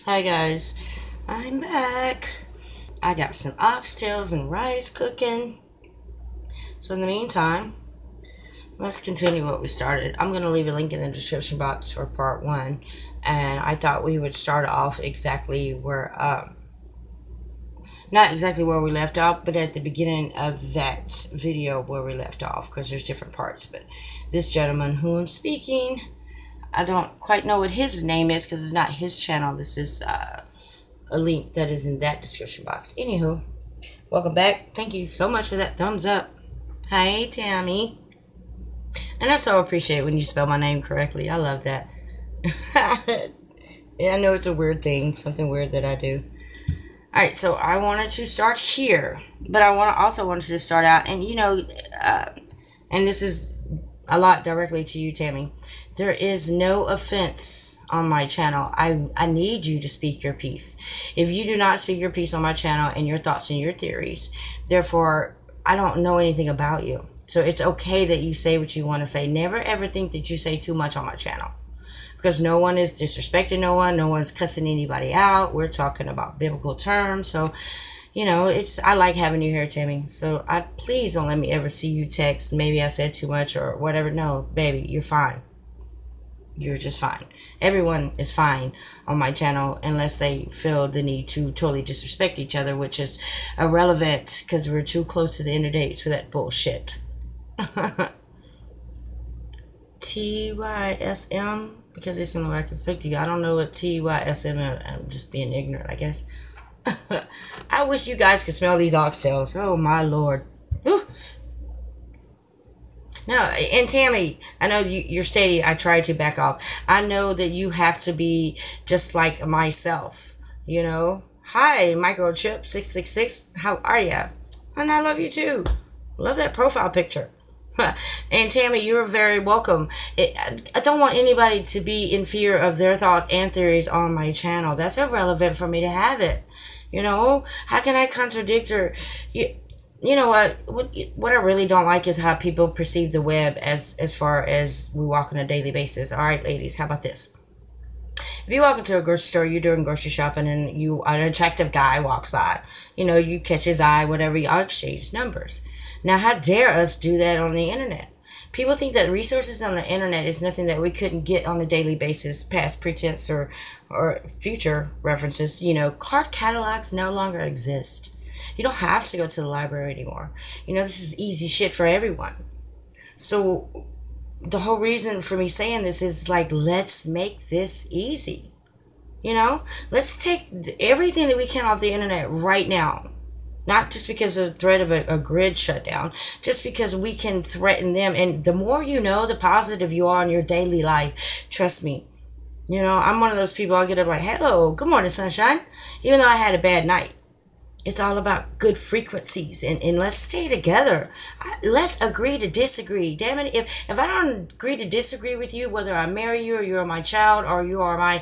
Hi guys, I'm back. I got some oxtails and rice cooking. So in the meantime, let's continue what we started. I'm going to leave a link in the description box for part 1. And I thought we would start off exactly where, not exactly where we left off, but at the beginning of that video where we left off, because there's different parts. But this gentleman who I'm speaking, I don't quite know what his name is because it's not his channel. This is a link that is in that description box. Anywho, welcome back. Thank you so much for that thumbs up. Hi, Tammy. And I so appreciate when you spell my name correctly. I love that. Yeah, I know it's a weird thing, something weird that I do. Alright, so I wanted to start here, but I also wanted to start out, and and this is a lot directly to you, Tammy. There is no offense on my channel. I need you to speak your piece. If you do not speak your piece on my channel and your thoughts and your theories, therefore, I don't know anything about you. So it's okay that you say what you want to say. Never ever think that you say too much on my channel. Because no one is disrespecting no one. No one's cussing anybody out. We're talking about biblical terms. So, I like having you here, Tammy. So please don't let me ever see you text, maybe I said too much or whatever. No, baby, you're fine. You're just fine. Everyone is fine on my channel unless they feel the need to totally disrespect each other, which is irrelevant because we're too close to the end of days for that bullshit. TYSM, because it's in the way I can speak to you. I don't know what TYSM is. I'm just being ignorant, I guess. I wish you guys could smell these oxtails. Oh my lord. Whew. No, and Tammy, I know you're stating I tried to back off. I know that you have to be just like myself, Hi, Microchip666. How are ya? And I love you too. Love that profile picture. And Tammy, you're very welcome. I don't want anybody to be in fear of their thoughts and theories on my channel. That's irrelevant for me to have it. How can I contradict or... You know what I really don't like is how people perceive the web as far as we walk on a daily basis. All right, ladies, how about this? If you walk into a grocery store, you're doing grocery shopping, and an attractive guy walks by. You catch his eye, whatever, y'all exchange numbers. Now, how dare us do that on the internet? People think that resources on the internet is nothing that we couldn't get on a daily basis, past pretense or future references. Card catalogs no longer exist. You don't have to go to the library anymore. This is easy shit for everyone. So the whole reason for me saying this is let's make this easy. Let's take everything that we can off the internet right now. Not just because of the threat of a grid shutdown, just because we can threaten them. And the more the positive you are in your daily life, trust me. I'm one of those people, I'll get up like, hello, good morning, sunshine. Even though I had a bad night. It's all about good frequencies, and let's stay together. Let's agree to disagree. Damn it, if I don't agree to disagree with you, whether I marry you or you're my child or you are my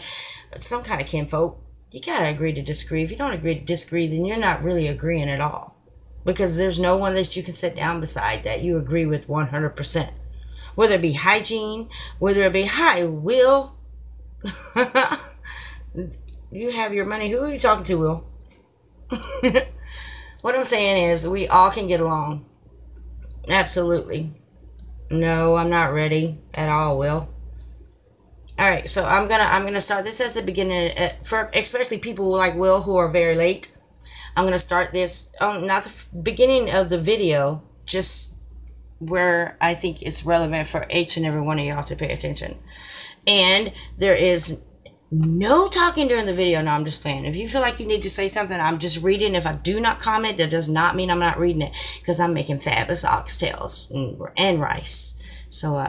some kind of kinfolk, you gotta agree to disagree. If you don't agree to disagree, then you're not really agreeing at all. Because there's no one that you can sit down beside that you agree with 100%. Whether it be hygiene, whether it be, hi, Will. You have your money. Who are you talking to, Will? What I'm saying is we all can get along. Absolutely. No, I'm not ready at all, Will. Alright, so I'm gonna start this at the beginning, for especially people like Will who are very late. I'm gonna start this not the beginning of the video, just where I think it's relevant for each and every one of y'all to pay attention. And there is no talking during the video. No, I'm just playing. If you feel like you need to say something, I'm just reading. If I do not comment, that does not mean I'm not reading it, because I'm making fabulous oxtails and rice. So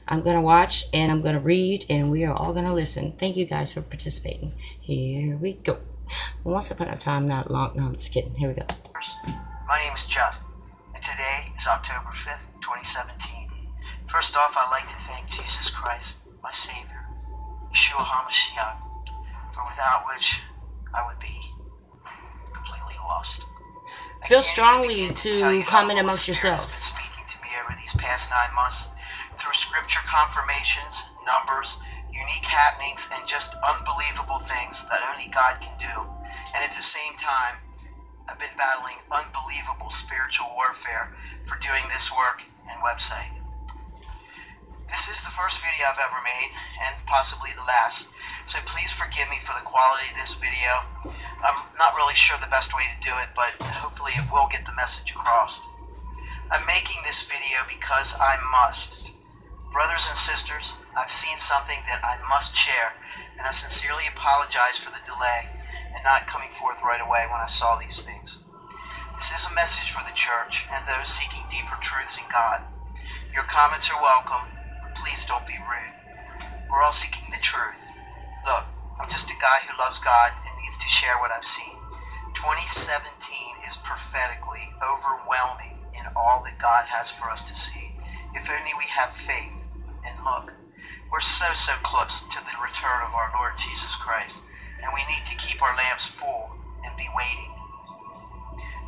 I'm going to watch, and I'm going to read, and we are all going to listen. Thank you guys for participating. Here we go. Once upon a time, not long. No, I'm just kidding. Here we go. My name is Jeff, and today is October 5th, 2017. First off, I'd like to thank Jesus Christ, my Savior, Yeshua HaMashiach, for without which I would be completely lost. Feel strongly to comment amongst yourselves. Speaking to me over these past 9 months through scripture confirmations, numbers, unique happenings, and just unbelievable things that only God can do. And at the same time, I've been battling unbelievable spiritual warfare for doing this work and website. This is the first video I've ever made, and possibly the last, so please forgive me for the quality of this video. I'm not really sure the best way to do it, but hopefully it will get the message across. I'm making this video because I must. Brothers and sisters, I've seen something that I must share, and I sincerely apologize for the delay and not coming forth right away when I saw these things. This is a message for the church and those seeking deeper truths in God. Your comments are welcome, but please don't be rude. We're all seeking the truth. Look, I'm just a guy who loves God and needs to share what I've seen. 2017 is prophetically overwhelming in all that God has for us to see, if only we have faith. And look, we're so close to the return of our Lord Jesus Christ, and we need to keep our lamps full and be waiting.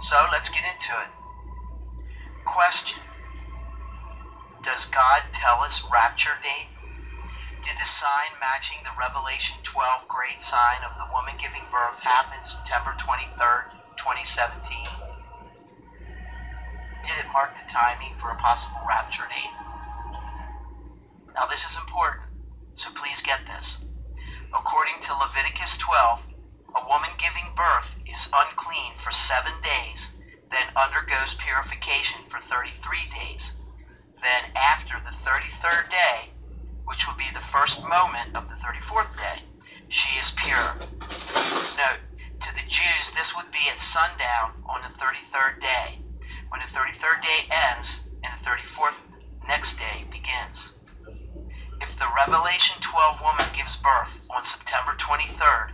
So let's get into it. Question: does God tell us rapture date? Did the sign matching the Revelation 12 great sign of the woman giving birth happen September 23rd, 2017? Did it mark the timing for a possible rapture date? Now this is important, so please get this. According to Leviticus 12, a woman giving birth is unclean for 7 days, then undergoes purification for 33 days. Then after the 33rd day, which will be the first moment of the 34th day, she is pure. Note, to the Jews this would be at sundown on the 33rd day, when the 33rd day ends and the 34th next day begins. If the Revelation 12 woman gives birth on September 23rd,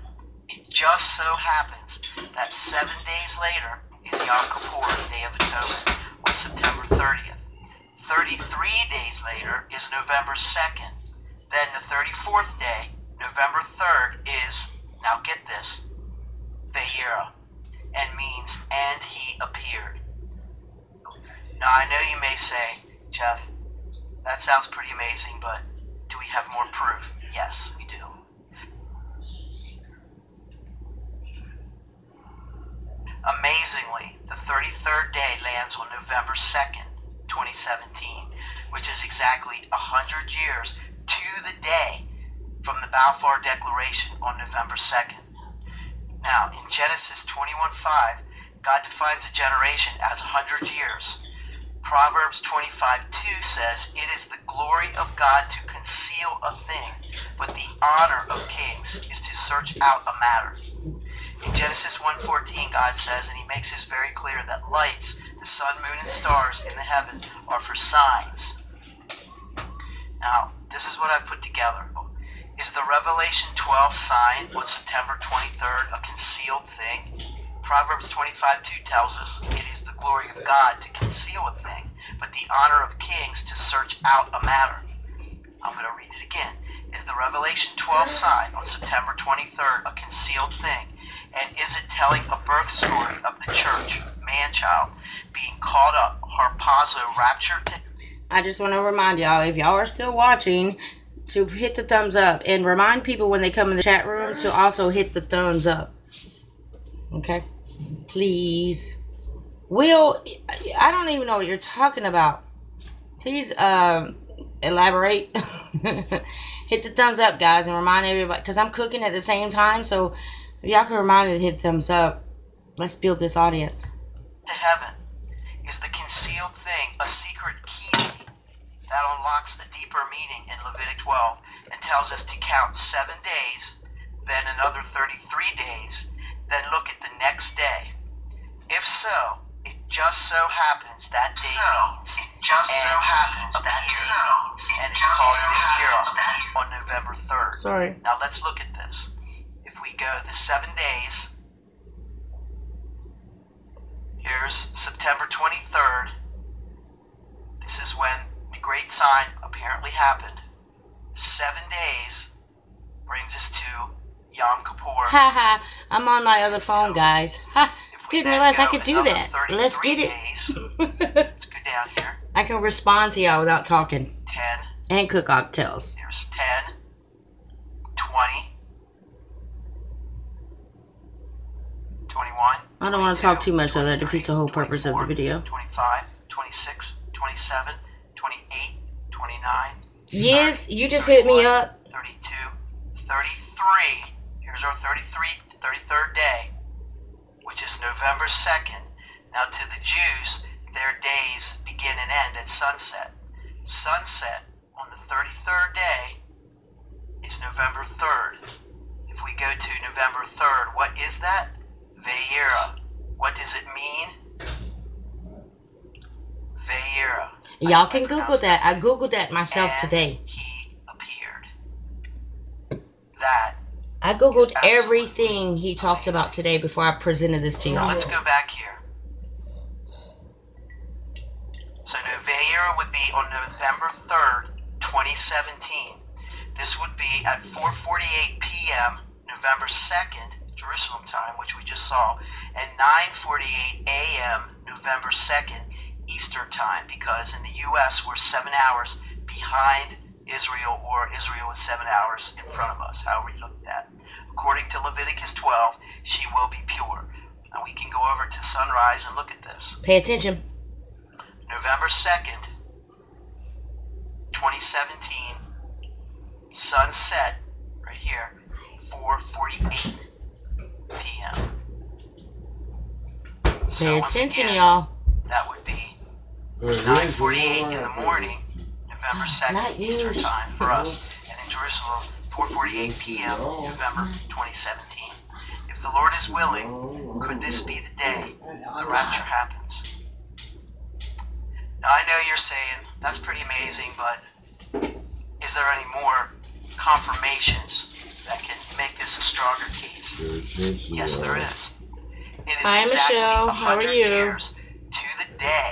it just so happens that 7 days later is Yom Kippur, Day of Atonement, on September 30th. 33 days later is November 2nd. Then the 34th day, November 3rd, is, now get this, Vayera, and means, and he appeared. Now I know you may say, Jeff, that sounds pretty amazing, but do we have more proof? Yes, we do. Amazingly, the 33rd day lands on November 2nd, 2017, which is exactly 100 years to the day from the Balfour Declaration on November 2nd. Now, in Genesis 21:5, God defines a generation as 100 years. Proverbs 25:2 says, "It is the glory of God to conceal a thing, but the honor of kings is to search out a matter." In Genesis 1:14, God says, and he makes this very clear, that lights, the sun, moon, and stars in the heaven are for signs. Now, this is what I put together. Is the Revelation 12 sign on September 23rd a concealed thing? Proverbs 25:2 tells us, "It is the glory of God to conceal a thing, but the honor of kings to search out a matter." I'm going to read it again. Is the Revelation 12 sign on September 23rd a concealed thing? And is it telling a birth story of the church, man-child, being caught up, harpazo, raptured? I just want to remind y'all, if y'all are still watching, to hit the thumbs up. And remind people when they come in the chat room to also hit the thumbs up. Okay? Please. Will, I don't even know what you're talking about. Please elaborate. Hit the thumbs up, guys, and remind everybody, because I'm cooking at the same time, so if y'all can remind me to hit thumbs up. Let's build this audience. To heaven. Is the concealed thing a secret key that unlocks a deeper meaning in Leviticus 12 and tells us to count 7 days, then another 33 days, then look at the next day? If so, it just so happens that day means, and it's called Nibiru on November 3rd. Sorry. Now let's look at this. If we go the 7 days, here's September 23rd. This is when the great sign apparently happened. 7 days brings us to Yom Kippur. Haha, I'm on my other phone, guys. Ha, didn't realize I could do that. Let's get it. Let's go down here. I can respond to y'all without talking. 10. And cook cocktails. There's 10. 21. I don't want to talk too much, so that defeats the whole purpose of the video. 25, 26, 27, 28, 29. Yes, 30, you just 31, hit me up. 32, 33. Here's our 33rd day, which is November 2nd. Now to the Jews, their days begin and end at sunset. Sunset on the 33rd day is November 3rd. If we go to November 3rd, what is that? Ve'era. What does it mean? Ve'era. Y'all can Google that. I Googled that myself And today. he appeared. That. I Googled It's everything he talked about today before I presented this to Now y'all. let's go back here. So Ve'era would be on November 3rd, 2017. This would be at 4:48 p.m. November 2nd, Jerusalem time, which we just saw, and 9:48 a.m. November 2nd, Eastern time, because in the U.S. we're 7 hours behind Israel, or Israel is 7 hours in front of us, however you look at that. According to Leviticus 12, she will be pure. Now we can go over to sunrise and look at this. Pay attention. November 2nd, 2017, sunset, right here, 4:48 p.m. So Pay once attention, again, y'all. that would be 9:48 in the morning, November 2nd, Not you. Eastern time for us, and in Jerusalem, 4:48 p.m., November 2017. If the Lord is willing, could this be the day the rapture happens? Now, I know you're saying, that's pretty amazing, but is there any more confirmations that can make this a stronger case? Yes, there is. It is Hi, exactly Michelle. How are 100 you? years to the day.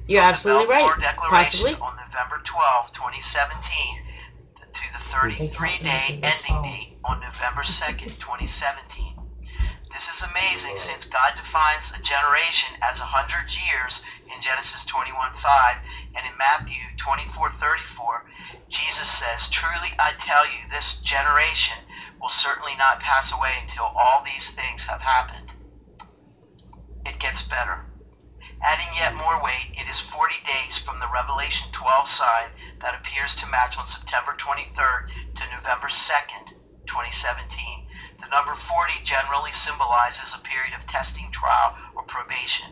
You're from absolutely the right. Balfour Declaration Possibly. on November 12, 2017, to the 33-day ending date on November 2nd, 2017. This is amazing, since God defines a generation as 100 years in Genesis 21:5, and in Matthew 24:34, Jesus says, "Truly I tell you, this generation will certainly not pass away until all these things have happened." It gets better. Adding yet more weight, it is 40 days from the Revelation 12 sign that appears to match on September 23rd to November 2nd, 2017. The number 40 generally symbolizes a period of testing, trial, or probation.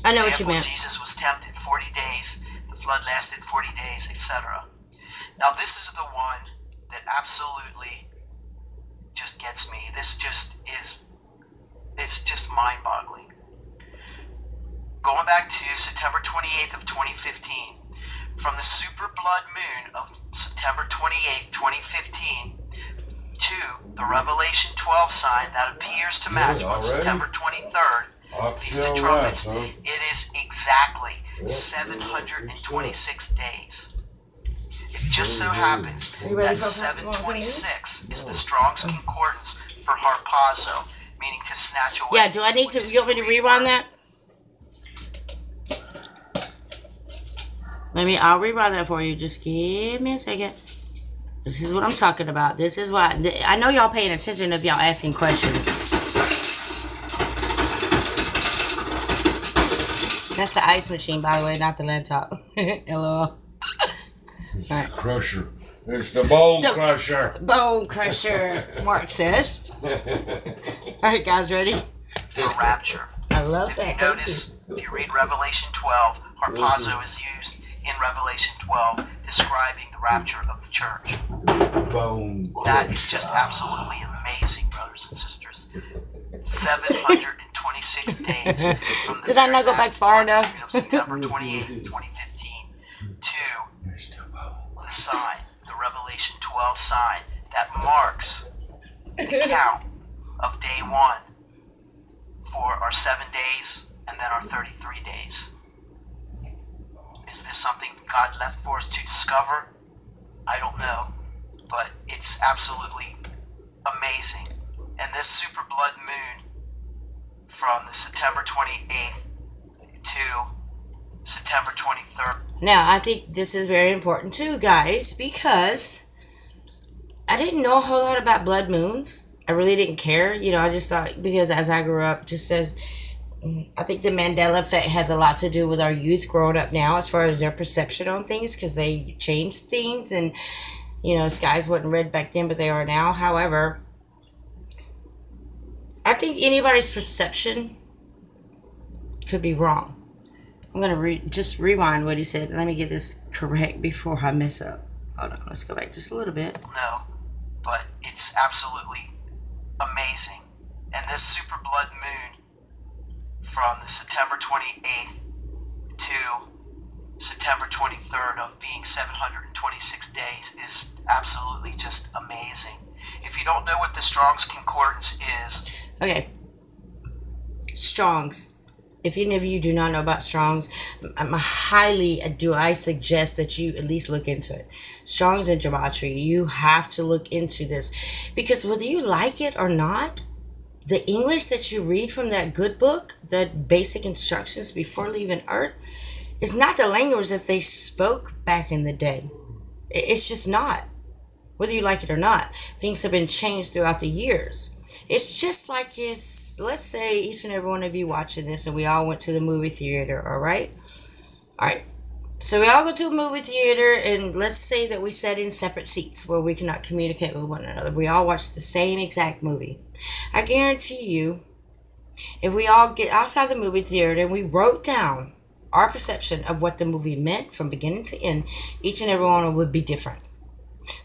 I know what you Example, meant. Jesus was tempted 40 days, the flood lasted 40 days, etc. Now this is the one that absolutely just gets me. This just is, it's just mind-boggling. Going back to September 28th of 2015, from the super blood moon of September 28th, 2015, to the Revelation 12 sign that appears to match on September 23rd, Feast of Trumpets, it is exactly 726 days. It just so happens that 726 is the Strong's Concordance for harpazo, meaning to snatch away. Yeah, do I need to, you want me to rewind that? I'll rewind that for you. Just give me a second. This is what I'm talking about. This is why, I know y'all paying attention if y'all asking questions. That's the ice machine, by the way, not the laptop. LOL. Right. Crusher. It's the bone crusher. Bone crusher, Mark says. Alright, guys, ready? The rapture. I love If that. you notice, if you read Revelation 12, harpazo is used in Revelation 12 describing the rapture of the church. Bone That is just absolutely amazing, brothers and sisters. 726 days from the Did I not go very back last far month enough? of September 28th, 2015 to the sign, the Revelation 12 sign that marks the count of day 1 for our 7 days and then our 33 days. Is this something God left for us to discover? I don't know, but it's absolutely amazing. And this super blood moon from the September 28th to September 23rd. Now, I think this is very important too, guys, because I didn't know a whole lot about blood moons. I really didn't care. You know, I just thought, because as I grew up, just as I think the Mandela effect has a lot to do with our youth growing up now as far as their perception on things, because they changed things, and, you know, skies wasn't red back then, but they are now. However, I think anybody's perception could be wrong. I'm going to just rewind what he said. Let me get this correct before I mess up. Hold on, let's go back just a little bit. No, but it's absolutely amazing. And this super blood moon from the September 28th to September 23rd of being 726 days is absolutely just amazing. If you don't know what the Strong's Concordance is... Okay. Strong's. If any of you do not know about Strong's, I suggest that you at least look into it. Strong's and gematria. You have to look into this. Because whether you like it or not, the English that you read from that good book, the basic instructions before leaving Earth, is not the language that they spoke back in the day. It's just not. Whether you like it or not, things have been changed throughout the years. It's just like let's say each and every one of you watching this and we all went to the movie theater, all right? All right. So we all go to a movie theater, and let's say that we sat in separate seats where we cannot communicate with one another. We all watched the same exact movie. I guarantee you, if we all get outside the movie theater and we wrote down our perception of what the movie meant from beginning to end, each and every one would be different.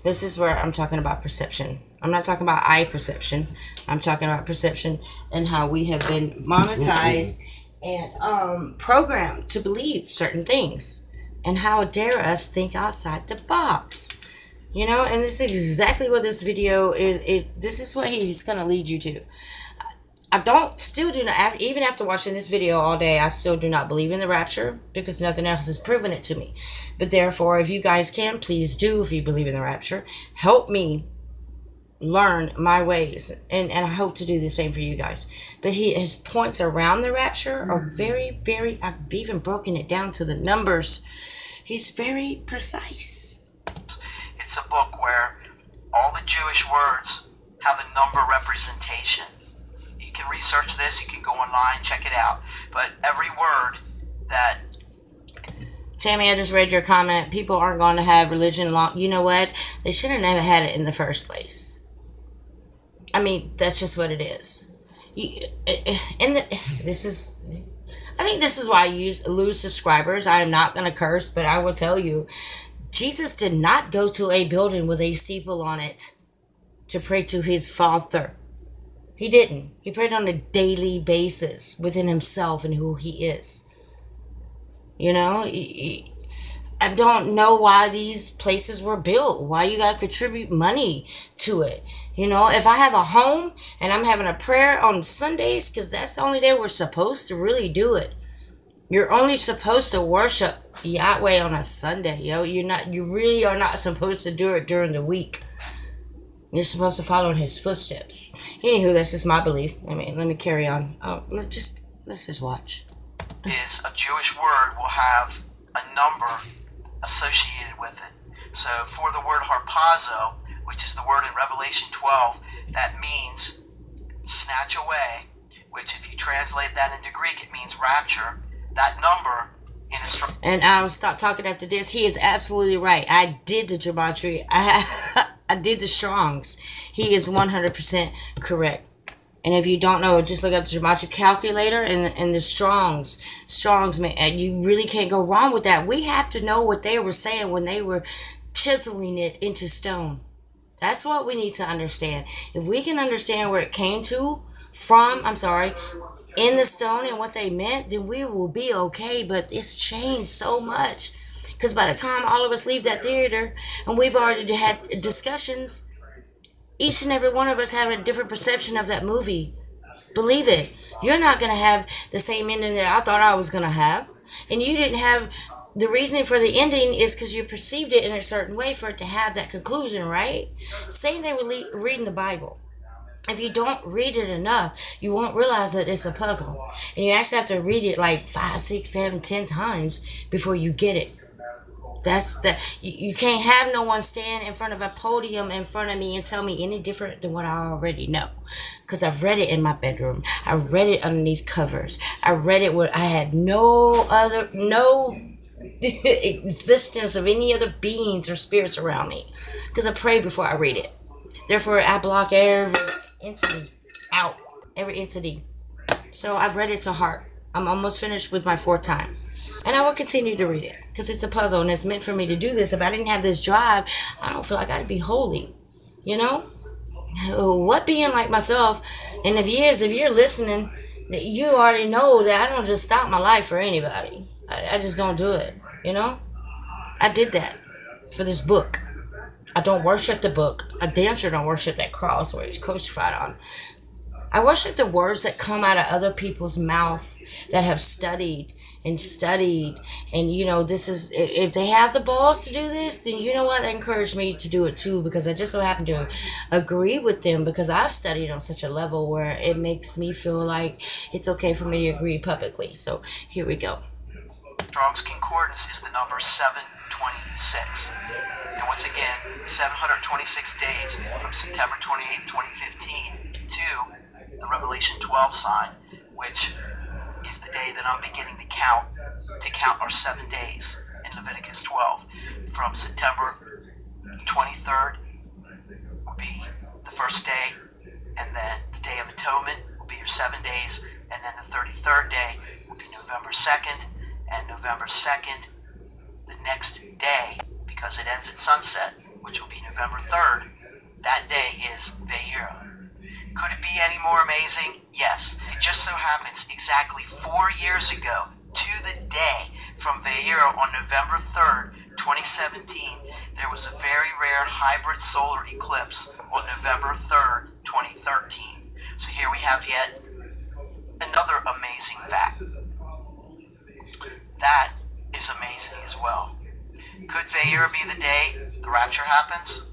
This is where I'm talking about perception. I'm not talking about eye perception. I'm talking about perception and how we have been monetized and programmed to believe certain things. And how dare us think outside the box. You know, and this is exactly what this video is. This is what he's going to lead you to. Still do not, even after watching this video all day, I still do not believe in the rapture, because nothing else has proven it to me. But therefore, if you guys can, please do, if you believe in the rapture, help me learn my ways, and I hope to do the same for you guys. But his points around the rapture are very, very, I've even broken it down to the numbers. He's very precise. It's a book where all the Jewish words have a number representation. You can research this, you can go online, check it out. But every word that... Tammy, I just read your comment. People aren't going to have religion long. You know what? They should have never had it in the first place. I mean, that's just what it is. I think this is why you lose subscribers. I am not going to curse, but I will tell you, Jesus did not go to a building with a steeple on it to pray to his Father. He didn't. He prayed on a daily basis within himself and who he is. You know, I don't know why these places were built. Why you got to contribute money to it. You know, if I have a home and I'm having a prayer on Sundays, because that's the only day we're supposed to really do it. You're only supposed to worship Yahweh on a Sunday, yo. You really are not supposed to do it during the week. You're supposed to follow in his footsteps. Anywho, that's just my belief. I mean, let me carry on. Let's just watch. Is a Jewish word will have a number associated with it. So for the word harpazo, which is the word in Revelation 12, that means snatch away, which if you translate that into Greek, it means rapture. That number in a... And I'll stop talking after this. He is absolutely right. I did the gematria. I did the Strongs. He is 100% correct. And if you don't know, just look up the gematria calculator and the Strongs. Strongs, man, you really can't go wrong with that. We have to know what they were saying when they were chiseling it into stone. That's what we need to understand. If we can understand where it came from, in the stone and what they meant, then we will be okay. But it's changed so much. Because by the time all of us leave that theater, and we've already had discussions, each and every one of us have a different perception of that movie. Believe it. You're not going to have the same ending that I thought I was going to have. And you didn't have... The reason for the ending is because you perceived it in a certain way for it to have that conclusion, right? Same thing with reading the Bible. If you don't read it enough, you won't realize that it's a puzzle. And you actually have to read it like 5, 6, 7, 10 times before you get it. You can't have no one stand in front of a podium in front of me and tell me any different than what I already know. Because I've read it in my bedroom. I read it underneath covers. I read it where I had no existence of any other beings or spirits around me. Because I pray before I read it. Therefore, I block every entity out. Every entity. So I've read it to heart. I'm almost finished with my 4th time. And I will continue to read it. Because it's a puzzle and it's meant for me to do this. If I didn't have this drive, I don't feel like I'd be holy. You know? What being like myself, and if you're listening, you already know that I don't just stop my life for anybody. I just don't do it. You know? I did that for this book. I don't worship the book. I damn sure don't worship that cross where he's crucified on. I worship the words that come out of other people's mouth that have studied. And you know, this is, if they have the balls to do this, then you know what, they encourage me to do it too, because I just so happen to agree with them, because I've studied on such a level where it makes me feel like it's okay for me to agree publicly. So here we go. Strong's Concordance is the number 726. And once again, 726 days from September 28th, 2015 to the Revelation 12 sign, which is the day that I'm beginning to count our 7 days in Leviticus 12. From September 23rd will be the first day, and then the Day of Atonement will be your 7 days, and then the 33rd day will be November 2nd, and November 2nd, the next day, because it ends at sunset, which will be November 3rd, that day is Vayera. Could it be any more amazing? Yes. It just so happens exactly 4 years ago, to the day from Vayera on November 3rd, 2017, there was a very rare hybrid solar eclipse on November 3rd, 2013. So here we have yet another amazing fact. That is amazing as well. Could Vayera be the day the rapture happens?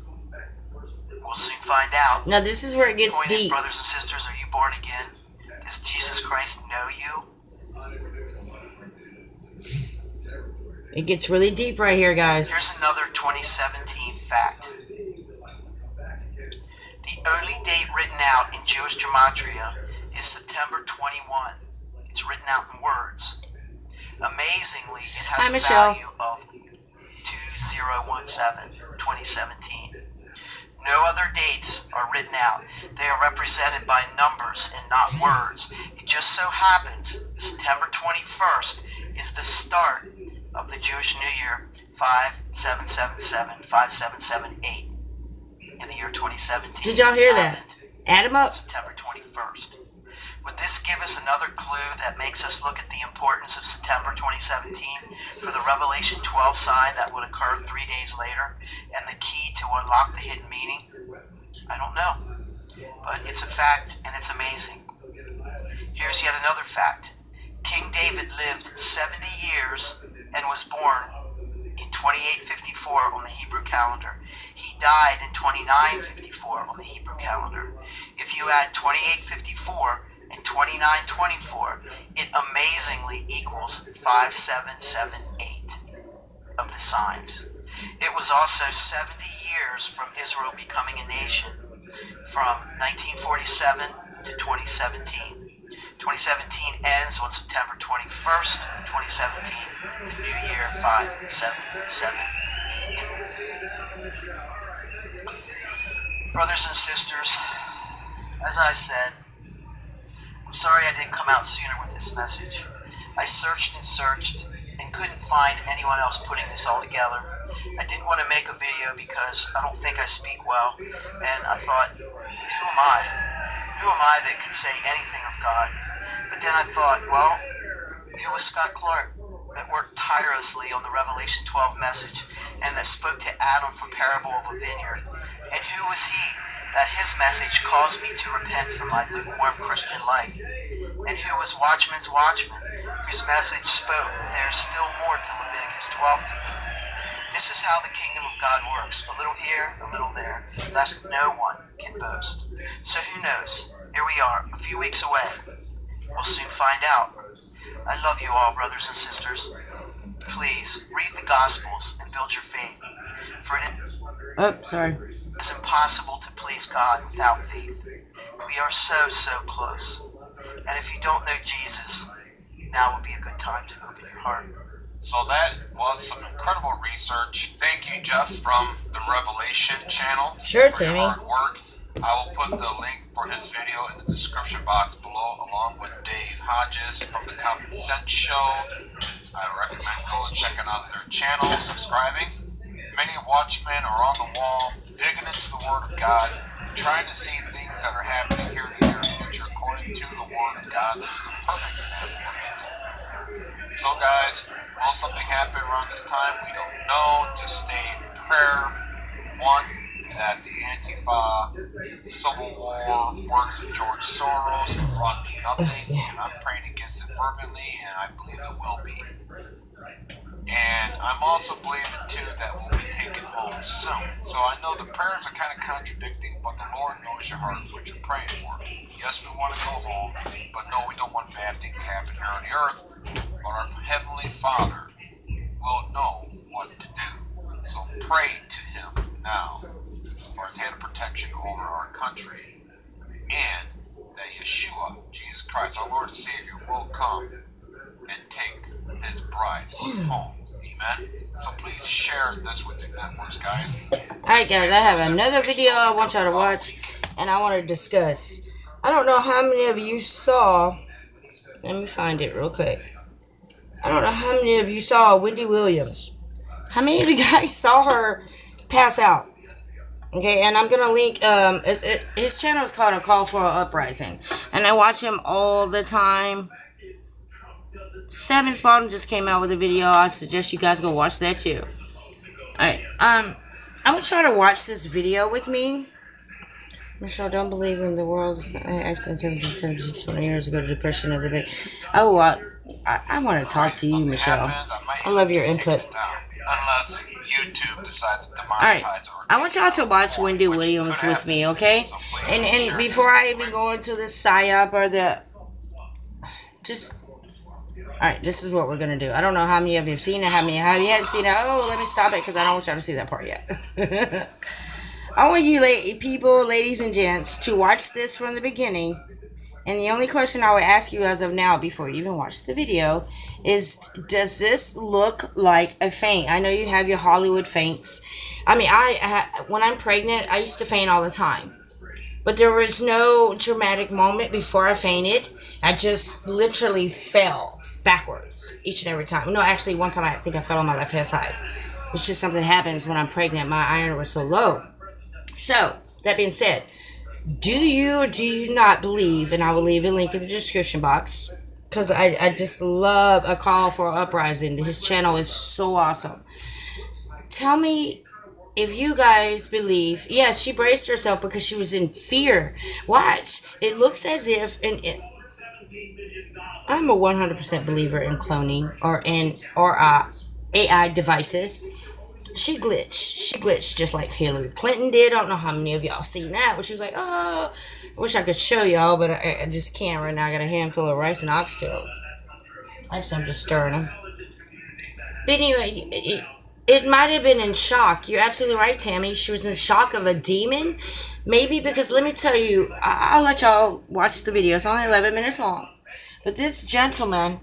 We'll soon find out. Now this is where it gets deep. Brothers and sisters, are you born again? Does Jesus Christ know you? It gets really deep right here, guys. Here's another 2017 fact. The only date written out in Jewish gematria is September 21. It's written out in words. Amazingly, it has a value of 2017, 2017. No other dates are written out. They are represented by numbers and not words. It just so happens September 21st is the start of the Jewish New Year 5777, 5778 in the year 2017. Did y'all hear that? Add them up. September 21st. Would this give us another clue that makes us look at the importance of September 2017 for the Revelation 12 sign that would occur 3 days later and the key to unlock the hidden meaning? I don't know. But it's a fact and it's amazing. Here's yet another fact. King David lived 70 years and was born in 2854 on the Hebrew calendar. He died in 2954 on the Hebrew calendar. If you add 2854 and 2924, it amazingly equals 5778 of the signs. It was also 70 years from Israel becoming a nation, from 1947 to 2017. 2017 ends on September 21st, 2017, the new year 5778. Brothers and sisters, as I said, I'm sorry I didn't come out sooner with this message. I searched and searched and couldn't find anyone else putting this all together. I didn't want to make a video because I don't think I speak well, and I thought, who am I? Who am I that could say anything of God? But then I thought, well, here was Scott Clark that worked tirelessly on the Revelation 12 message and that spoke to Adam from Parable of a Vineyard. And who was he that his message caused me to repent from my lukewarm Christian life? And who was Watchman's Watchman, whose message spoke, there's still more to Leviticus 12 to me. This is how the kingdom of God works. A little here, a little there, lest no one can boast. So who knows? Here we are, a few weeks away. We'll soon find out. I love you all, brothers and sisters. please read the Gospels and build your faith. For it Oh, sorry. is impossible to please God without faith. We are so, so close. And if you don't know Jesus, now would be a good time to open your heart. So that was some incredible research. Thank you, Jeff, from the Revelation channel. Sure, for your Tammy. hard work. I will put the link for his video in the description box below, along with Dave Hodges from the Common Sense Show. I recommend going and checking out their channel, subscribing. Many watchmen are on the wall, digging into the Word of God, trying to see things that are happening here in the near future according to the Word of God. This is a perfect example of it. So guys, will something happen around this time? We don't know. Just stay in prayer. One, that the Antifa Civil War works of George Soros brought to nothing, and I'm praying against it fervently, and I believe it will be. And I'm also believing too that we'll be taken home soon. So I know the prayers are kind of contradicting, but the Lord knows your heart, what you're praying for. Yes, we want to go home, but no, we don't want bad things to happen here on the earth. But our Heavenly Father will know what to do. So pray to Him now for His hand of protection over our country, and that Yeshua, Jesus Christ, our Lord and Savior, will come and take His bride home. Amen. So please share this with your networks, guys. Alright, guys, I have another video I want y'all to watch, and I want to discuss. I don't know how many of you saw. Let me find it real quick. I don't know how many of you saw Wendy Williams. How many of you guys saw her pass out? Okay, and I'm gonna link. His channel is called A Call for an Uprising, and I watch him all the time. Seven Spalding just came out with a video. I suggest you guys go watch that too. Alright, I want y'all to watch this video with me. Michelle, don't believe in the world. I accident 20 years ago, the depression of the big. Oh, I want to talk to you, Michelle. I love your input. Unless YouTube decides to demonetize Alright, it. I want y'all to watch Wendy Williams with me, okay? And before I even go into the psyop or the... Alright, this is what we're going to do. I don't know how many of you have seen it, how many of you haven't seen it. Oh, let me stop it because I don't want y'all to see that part yet. I want you people, ladies and gents, to watch this from the beginning. And the only question I would ask you as of now, before you even watch the video, is, does this look like a faint? I know you have your Hollywood faints. I mean, when I'm pregnant, I used to faint all the time. But there was no dramatic moment before I fainted. I just literally fell backwards each and every time. No, actually, one time I think I fell on my left hand side. It's just something happens when I'm pregnant. My iron was so low. So, that being said, do you or do you not believe, and I will leave a link in the description box, because I just love A Call for Uprising. His channel is so awesome. Tell me if you guys believe, yes, she braced herself because she was in fear. Watch. It looks as if, I'm a 100% believer in cloning or AI devices. She glitched just like Hillary Clinton did. I don't know how many of y'all seen that, but she was like, oh, I wish I could show y'all, but I just can't right now. I got a handful of rice and oxtails. Actually, I'm just stirring them. But anyway, it might have been in shock. You're absolutely right, Tammy. She was in shock of a demon. Maybe because, let me tell you, I'll let y'all watch the video. It's only 11 minutes long. But this gentleman,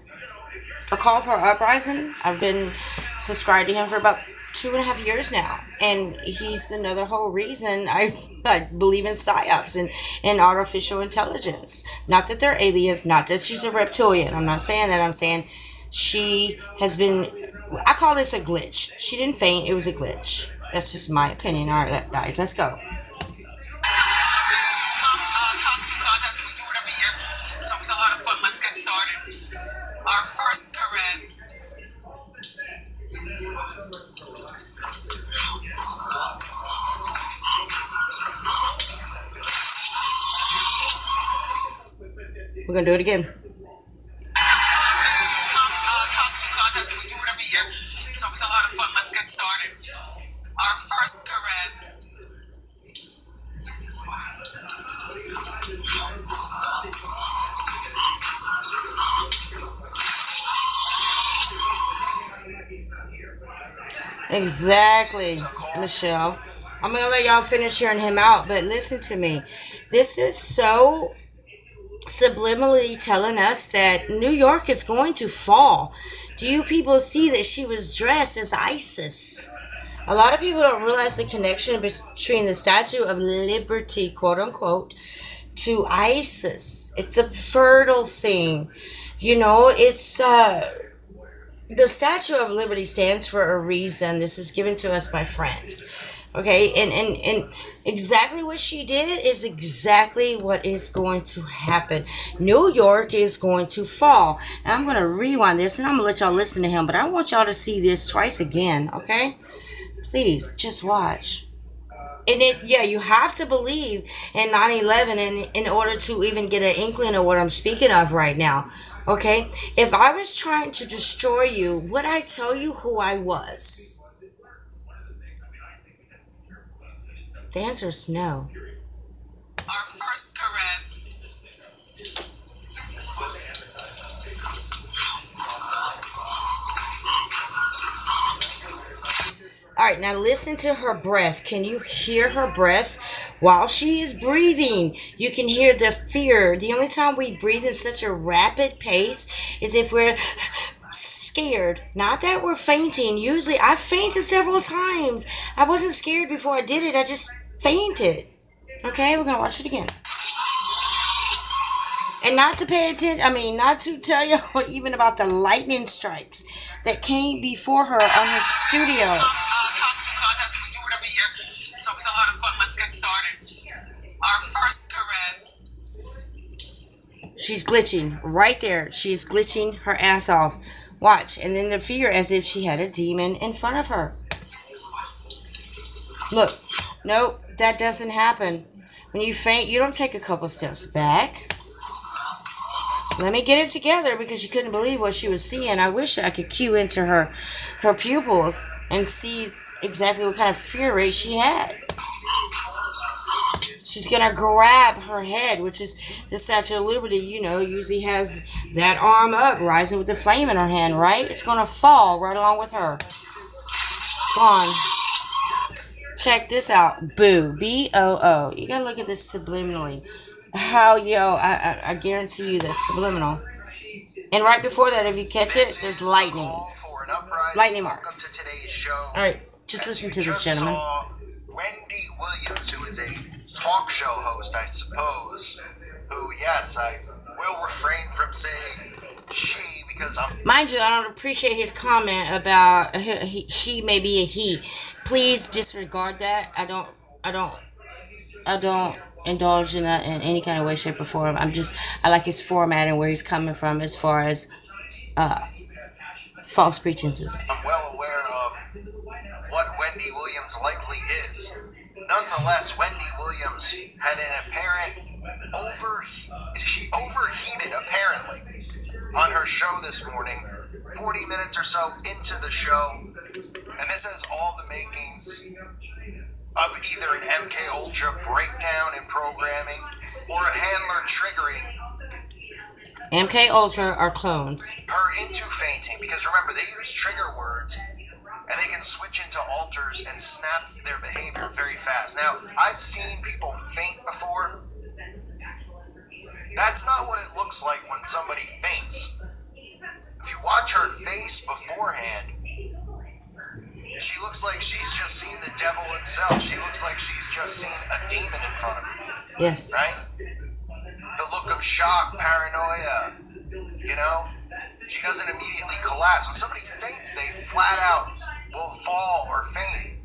A Call for Uprising, I've been subscribed to him for about 2.5 years now, and he's another whole reason I believe in psyops and artificial intelligence. Not that they're aliens, not that she's a reptilian. I'm not saying that. I'm saying she has been, I call this a glitch. She didn't faint, it was a glitch. That's just my opinion. All right, guys, let's go. So it's a lot of fun. Let's get started. Our first caress. We're gonna do it again. Costume contest. We do it every year. So it's a lot of fun. Let's get started. Our first caress. Exactly, Michelle. I'm gonna let y'all finish hearing him out, but listen to me. This is so subliminally telling us that New York is going to fall. Do you people see that she was dressed as Isis? A lot of people don't realize the connection between the Statue of Liberty, quote unquote, to Isis. It's a fertile thing. You know, it's the Statue of Liberty stands for a reason. This is given to us by France. Okay, and exactly what she did is exactly what is going to happen. New York is going to fall. And I'm going to rewind this and I'm going to let y'all listen to him, but I want y'all to see this twice again, okay? Please, just watch. And yeah, you have to believe in 9/11 in order to even get an inkling of what I'm speaking of right now. Okay? If I was trying to destroy you, would I tell you who I was? The answer is no. Our first caress. All right, now listen to her breath. Can you hear her breath? While she is breathing, you can hear the fear. The only time we breathe in such a rapid pace is if we're scared. Not that we're fainting. Usually, I've fainted several times. I wasn't scared before I did it. I just fainted. Okay, we're going to watch it again. And not to pay attention, not to tell you even about the lightning strikes that came before her on her studio. We do it every year. It's always a lot of fun. Let's get started. Our first caress. She's glitching right there. She's glitching her ass off. Watch. And then the fear as if she had a demon in front of her. Look. Nope, that doesn't happen. When you faint, you don't take a couple steps back. Let me get it together because she couldn't believe what she was seeing. I wish I could cue into her pupils and see exactly what kind of fear rate she had. She's going to grab her head, which is the Statue of Liberty, usually has that arm up, rising with the flame in her hand, right? It's going to fall right along with her. Gone. Check this out. Boo. B-O-O. You got to look at this subliminally. How, I guarantee you this subliminal. And right before that, if you catch it, there's lightnings. Lightning marks. Welcome to today's show. All right, just listen to this, gentlemen. Saw Wendy Williams, who is a talk show host, I suppose, who, yes, I will refrain from saying she because I'm... Mind you, I don't appreciate his comment about she may be a he. Please disregard that. I don't indulge in that in any kind of way, shape, or form. I like his format and where he's coming from as far as false pretenses. I'm well aware of what Wendy Williams likely is. Nonetheless, Wendy Williams had an apparent she overheated apparently on her show this morning, 40 minutes or so into the show, and this has all the makings of either an MK Ultra breakdown in programming or a handler triggering MK Ultra are clones. Her into fainting, because remember, they use trigger words and they can switch into alters and snap their behavior very fast. Now, I've seen people faint before. That's not what it looks like when somebody faints. If you watch her face beforehand, she looks like she's just seen the devil himself. She looks like she's just seen a demon in front of her. Yes. Right? The look of shock, paranoia, she doesn't immediately collapse. When somebody faints, they flat out will fall or faint.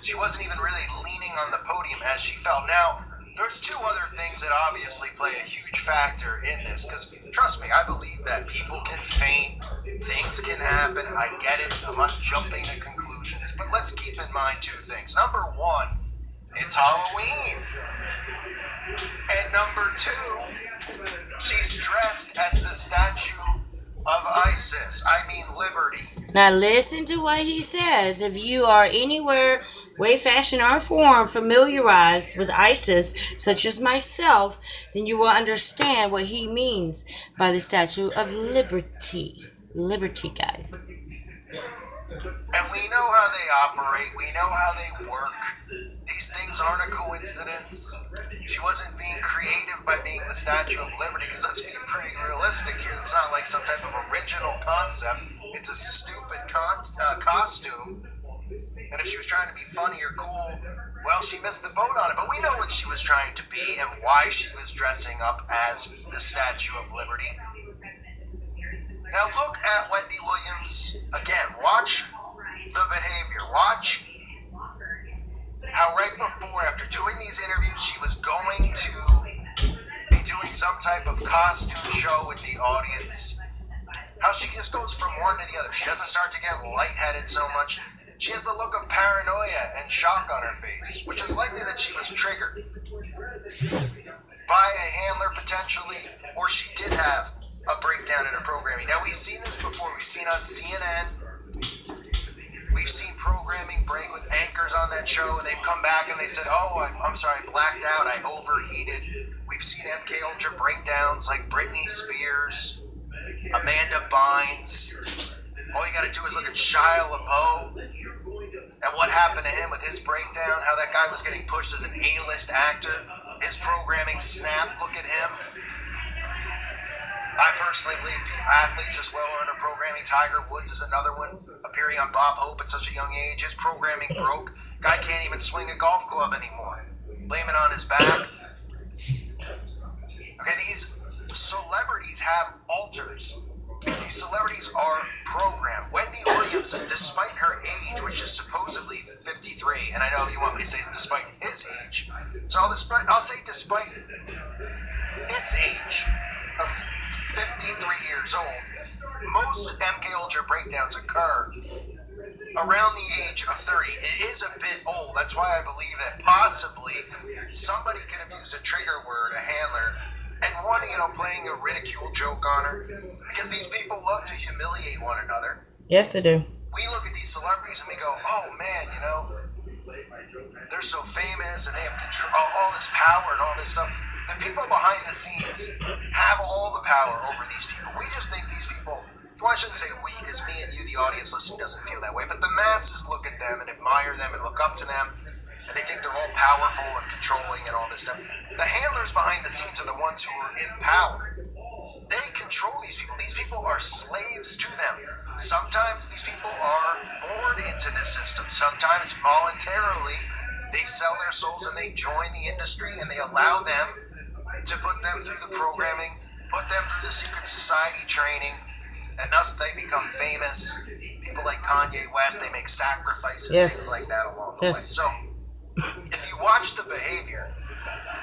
She wasn't even really leaning on the podium as she fell. Now, there's two other things that obviously play a huge factor in this, because trust me, I believe that people can faint, things can happen, I get it, I'm not jumping to conclusions, but let's keep in mind two things. Number one, it's Halloween. And number two, she's dressed as the statue of Isis, Liberty. Now listen to what he says. If you are anywhere, way, fashion, or form familiarized with ISIS, such as myself, then you will understand what he means by the Statue of Liberty. Liberty, guys. And we know how they operate. We know how they work. These things aren't a coincidence. She wasn't being creative by being the Statue of Liberty, because let's be pretty realistic here. It's not like some type of original concept. It's a stupid costume. And if she was trying to be funny or cool, well, she missed the boat on it. But we know what she was trying to be and why she was dressing up as the Statue of Liberty. Now look at Wendy Williams. Again, watch the behavior. Watch how right before, after doing these interviews, she was going to be doing some type of costume show with the audience. How she just goes from one to the other. She doesn't start to get lightheaded so much. She has the look of paranoia and shock on her face, which is likely that she was triggered by a handler potentially, or she did have a breakdown in her programming. Now, we've seen this before. We've seen on CNN. We've seen programming break with anchors on that show, and they've come back and they said, oh, I'm sorry, I blacked out, I overheated. We've seen MK Ultra breakdowns like Britney Spears, Amanda Bynes. All you got to do is look at Shia LaBeouf and what happened to him with his breakdown, how that guy was getting pushed as an A-list actor. His programming snapped. Look at him. I personally believe athletes as well are under programming. Tiger Woods is another one, appearing on Bob Hope at such a young age. His programming broke. Guy can't even swing a golf club anymore. Blame it on his back. Okay, these celebrities have alters. These celebrities are programmed. Wendy Williams, despite her age, which is supposedly 53, and I know you want me to say despite his age, so I'll say despite its age of 53 years old, most MK Ultra breakdowns occur around the age of 30. It is a bit old. That's why I believe that possibly somebody could have used a trigger word, a handler, and one, playing a ridicule joke on her, because these people love to humiliate one another. Yes, they do. We look at these celebrities and we go, oh man, they're so famous and they have control, all this power and all this stuff. The people behind the scenes have all the power over these people. We just think these people, well, I shouldn't say we, because me and you, the audience listening, doesn't feel that way, but the masses look at them and admire them and look up to them, and they think they're all powerful and controlling and all this stuff. The handlers behind the scenes are the ones who are in power. They control these people. These people are slaves to them. Sometimes these people are born into this system. Sometimes voluntarily they sell their souls and they join the industry and they allow them to put them through the programming, put them through the secret society training, and thus they become famous. People like Kanye West, they make sacrifices, things like that along the way. So if you watch the behavior,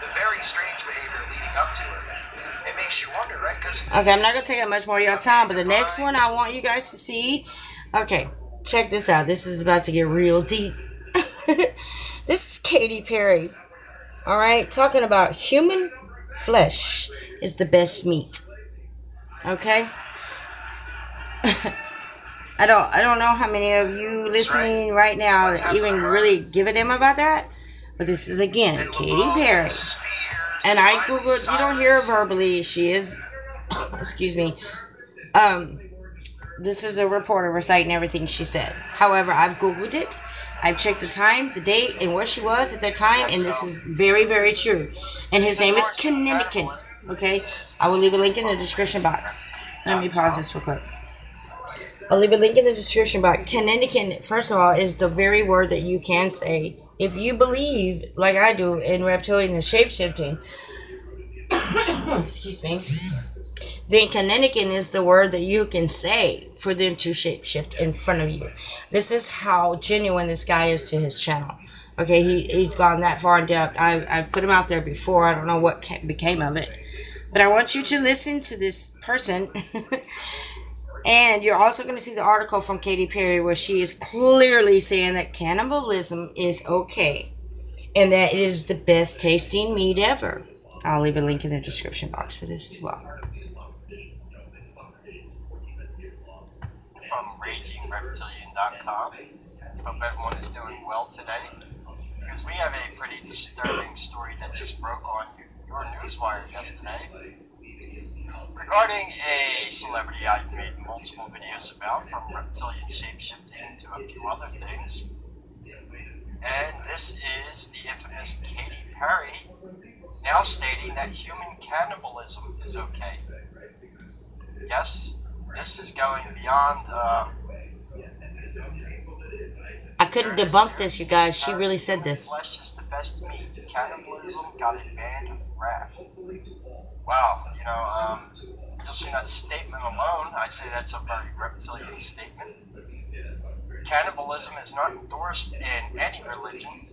the very strange behavior leading up to it, it makes you wonder, right? Okay, I'm not going to take up much more of your time, but the next one I want you guys to see. Okay, check this out. This is about to get real deep. This is Katy Perry. All right, talking about human flesh is the best meat. Okay? I don't know how many of you listening right now even really give a damn about that. But this is, again, Katy Perry. And I Googled, you don't hear her verbally. She is, excuse me. This is a reporter reciting everything she said. However, I've Googled it. I've checked the time, the date, and where she was at that time. And this is very, very true. And his name is Keninikin. Okay? I will leave a link in the description box. Let me pause this real quick. I'll leave a link in the description box. Keninikin, first of all, is the very word that you can say if you believe, like I do, in reptilian and shape-shifting. Excuse me. Then Keninikin is the word that you can say for them to shape-shift in front of you. This is how genuine this guy is to his channel. Okay, he's gone that far in depth. I've put him out there before. I don't know what became of it. But I want you to listen to this person. And you're also going to see the article from Katy Perry where she is clearly saying that cannibalism is okay. And that it is the best tasting meat ever. I'll leave a link in the description box for this as well. From RagingReptilian.com. Hope everyone is doing well today. Because we have a pretty disturbing story that just broke on your newswire yesterday. Regarding a celebrity I've made multiple videos about, from reptilian shapeshifting to a few other things. And this is the infamous Katy Perry, now stating that human cannibalism is okay. Yes, this is going beyond... I couldn't debunk this, you guys. She really said this. Flesh is the best meat. Cannibalism got a bad rap. Wow, you know, just from that statement alone, I say that's a very reptilian statement. Cannibalism is not endorsed in any religion.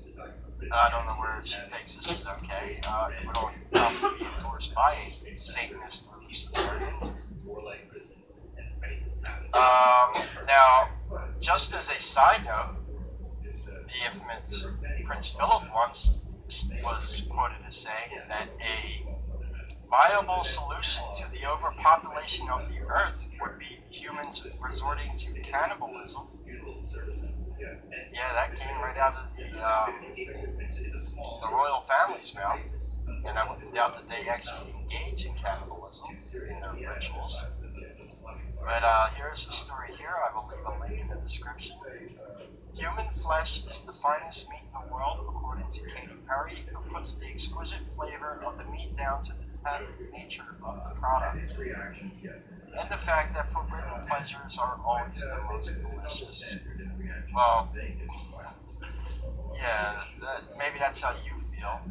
I don't know where she thinks this is okay. It would only probably be endorsed by a Satanist or Luciferian. Now, just as a side note, the infamous Prince Philip once was quoted as saying that a viable solution to the overpopulation of the earth would be humans resorting to cannibalism. Yeah, that came right out of the royal family's mouth, and I wouldn't doubt that they actually engage in cannibalism in their rituals. But here's the story here. I will leave a link in the description. Human flesh is the finest meat in the world, according to Katy Perry, who puts the exquisite flavor of the meat down to the taboo nature of the product, and the fact that forbidden pleasures are always the most delicious. Well, yeah, maybe that's how you feel.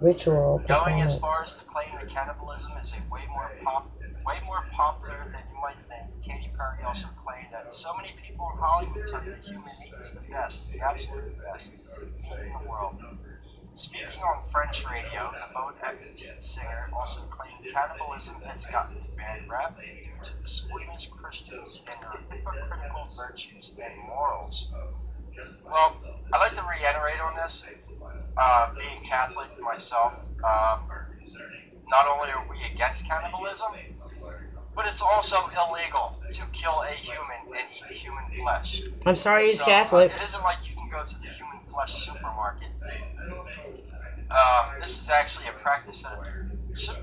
Ritual Going as performance. far as to claim that cannibalism is a way more popular than you might think, Katy Perry also claimed that so many people in Hollywood tell you that human meat is the best, the absolute best meat in the world. Speaking on French radio, the Bon Appetit singer also claimed cannibalism has gotten a bad rap due to the squeamish Christians and their hypocritical virtues and morals. Well, I'd like to reiterate on this. Being Catholic myself, not only are we against cannibalism, but it's also illegal to kill a human and eat human flesh. I'm sorry he's So, Catholic. It isn't like you can go to the human flesh supermarket. This is actually a practice that should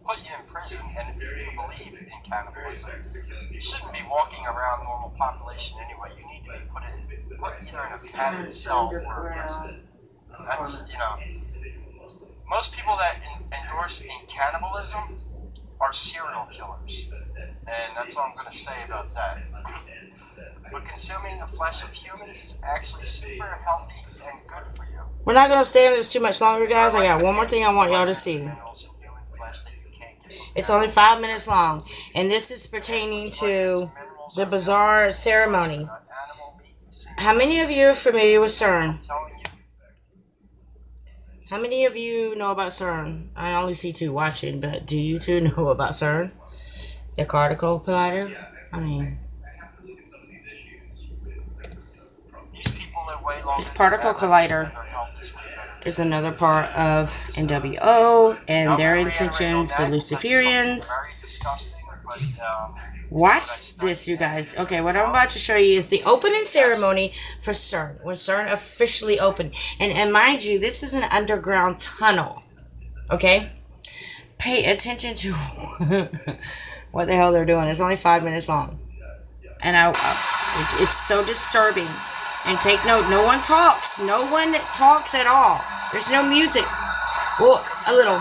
put you in prison, and if you do believe in cannibalism, you shouldn't be walking around normal population anyway. You need to be put either in a padded cell or a prison. That's, you know, most people that endorse in cannibalism are serial killers, and that's all I'm going to say about that. But consuming the flesh of humans is actually super healthy and good for you. We're not going to stay on this too much longer, guys. I got one more thing I want y'all to see. It's only 5 minutes long, and this is pertaining to the bizarre ceremony. How many of you are familiar with CERN? How many of you know about CERN? I only see two watching, but do you two know about CERN? The particle collider? I mean, this particle collider is another part of NWO and their intentions, the Luciferians. Watch this, you guys. Okay, what I'm about to show you is the opening ceremony for CERN, when CERN officially opened. And mind you, this is an underground tunnel. Okay? Pay attention to what the hell they're doing. It's only 5 minutes long. And it's so disturbing. And take note, no one talks. No one talks at all. There's no music. Well, a little.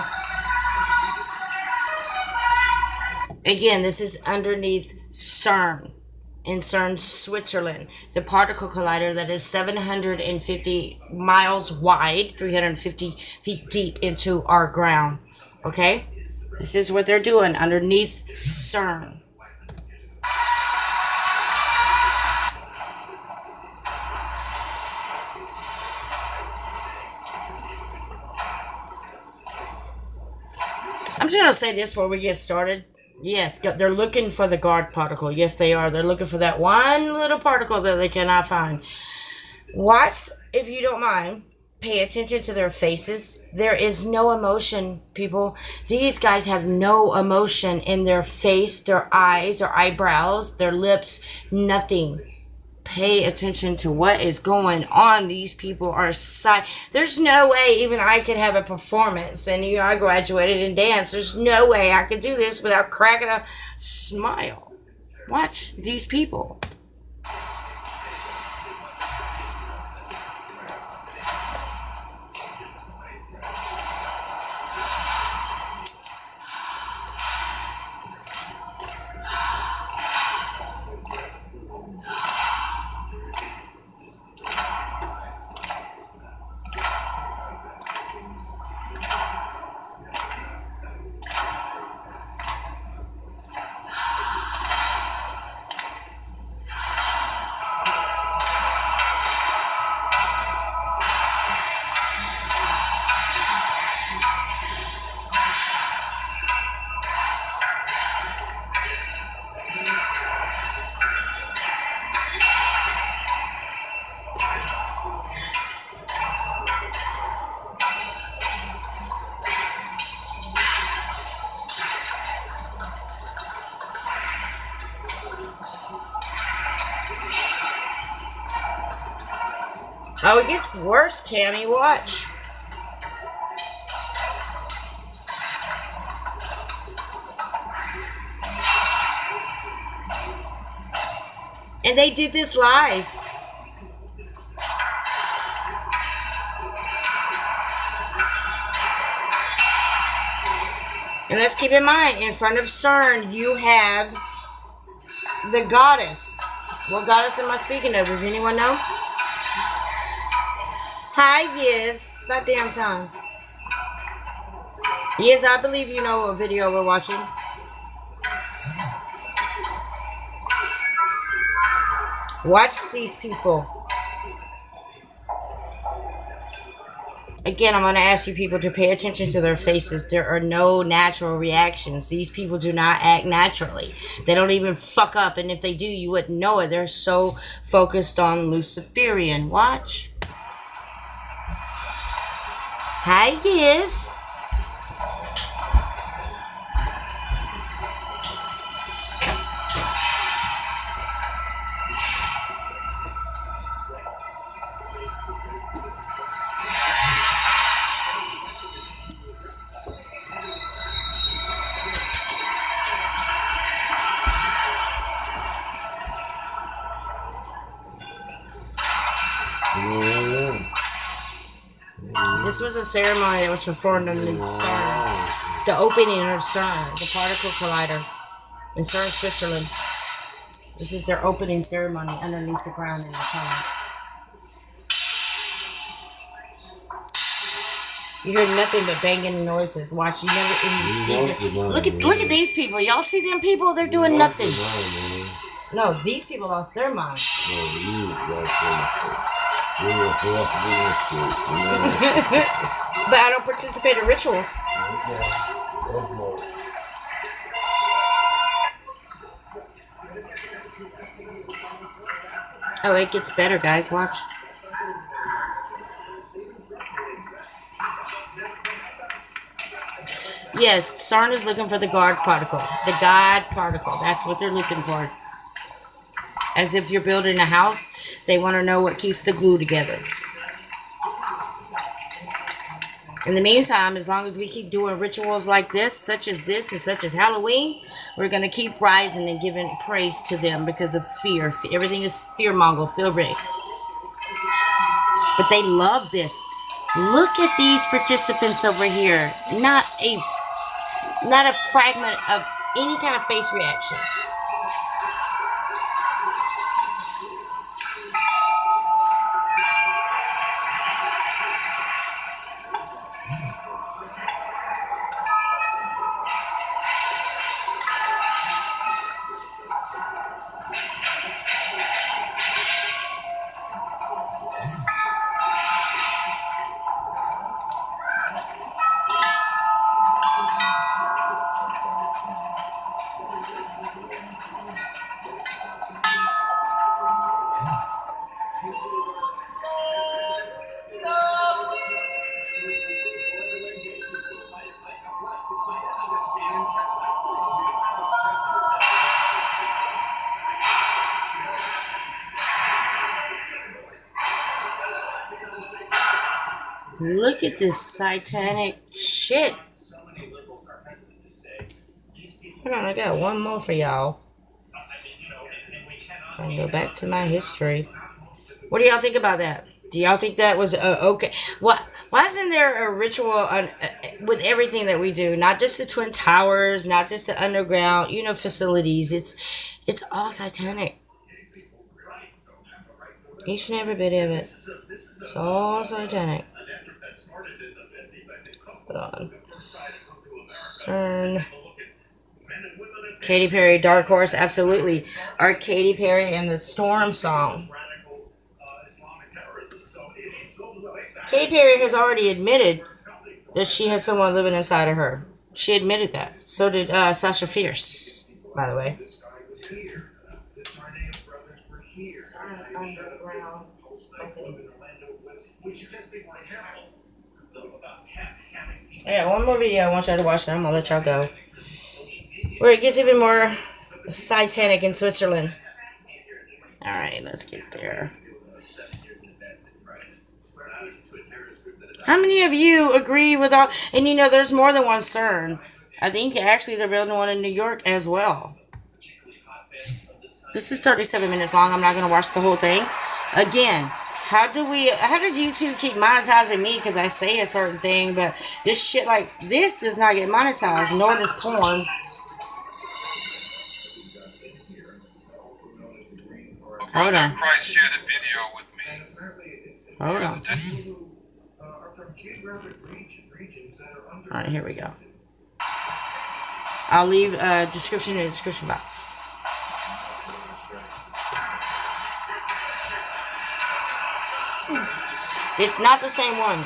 Again, this is underneath CERN, in CERN, Switzerland. The particle collider that is 750 miles wide, 350 feet deep into our ground. Okay? This is what they're doing underneath CERN. I'm just going to say this before we get started. Yes, they're looking for the guard particle. Yes, they are. They're looking for that one little particle that they cannot find. Watch, if you don't mind. Pay attention to their faces. There is no emotion, people. These guys have no emotion in their face, their eyes, their eyebrows, their lips, nothing. pay attention to what is going on. These people are there's no way even I could have a performance, and I graduated in dance. There's no way I could do this without cracking a smile. Watch these people. Oh, it gets worse, Tammy. Watch. And they did this live. And let's keep in mind, in front of CERN, you have the goddess. What goddess am I speaking of? Does anyone know? Hi, yes. About damn time. Yes, I believe you know what video we're watching. Watch these people. Again, I'm going to ask you people to pay attention to their faces. There are no natural reactions. These people do not act naturally. They don't even fuck up. And if they do, you wouldn't know it. They're so focused on Luciferian. Watch. Hi, yes. This was a ceremony that was performed in CERN. The opening of CERN, the particle collider, in CERN, Switzerland. This is their opening ceremony underneath the ground in the tunnel. You hear nothing but banging noises. Watch, you never see them. Look at these people. Y'all see them people? They're doing nothing. No, these people lost their mind. But I don't participate in rituals. Oh, it gets better, guys. Watch. Yes, CERN is looking for the God particle. The God particle. That's what they're looking for. As if you're building a house, they want to know what keeps the glue together. In the meantime, as long as we keep doing rituals like this, such as Halloween, we're going to keep rising and giving praise to them because of fear. Everything is fear-mongering, fear-based. But they love this. Look at these participants over here. Not a fragment of any kind of face reaction. Look at this satanic shit. Hold on, I got one more for y'all. I can go back to my history. What do y'all think about that? Do y'all think that was okay? Why isn't there a ritual with everything that we do? Not just the Twin Towers, not just the underground, facilities. It's all satanic. Each and every bit of it. It's all satanic. Hold on. CERN. Katy Perry, Dark Horse, absolutely. Our Katy Perry and the Storm song. Katy Perry has already admitted that she had someone living inside of her. She admitted that. So did Sasha Fierce, by the way. Yeah, one more video I want y'all to watch, and I'm gonna let y'all go. Where it gets even more satanic in Switzerland. Alright, let's get there. How many of you agree with all... And there's more than one CERN. I think actually they're building one in New York as well. This is 37 minutes long. I'm not going to watch the whole thing. Again, how does YouTube keep monetizing me because I say a certain thing, but this shit like this does not get monetized, nor does porn. Hold on. Christ shared a video with me. Hold on. Alright, here we go. I'll leave a description in the description box. It's not the same one.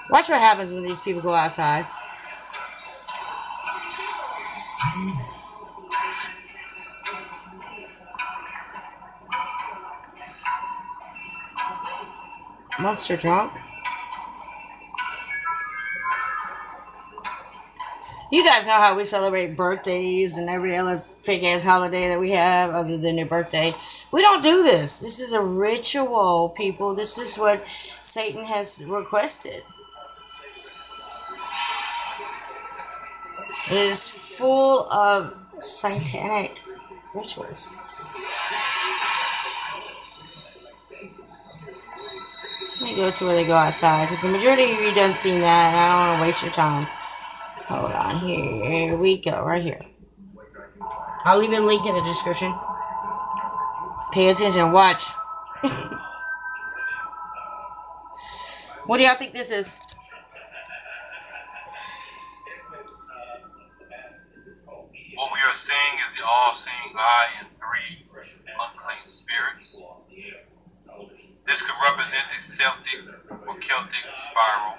Watch what happens when these people go outside. Monster drunk. You guys know how we celebrate birthdays and every other fake ass holiday that we have other than your birthday. We don't do this. This is a ritual, people. This is what Satan has requested. It is full of satanic rituals. Let me go to where they go outside, because the majority of you done seen that, and I don't want to waste your time. Hold on, here we go, right here. I'll leave a link in the description. Pay attention, watch. What do y'all think this is? What we are seeing is the all-seeing eye and 3 unclean spirits. This could represent the Celtic or Celtic spiral,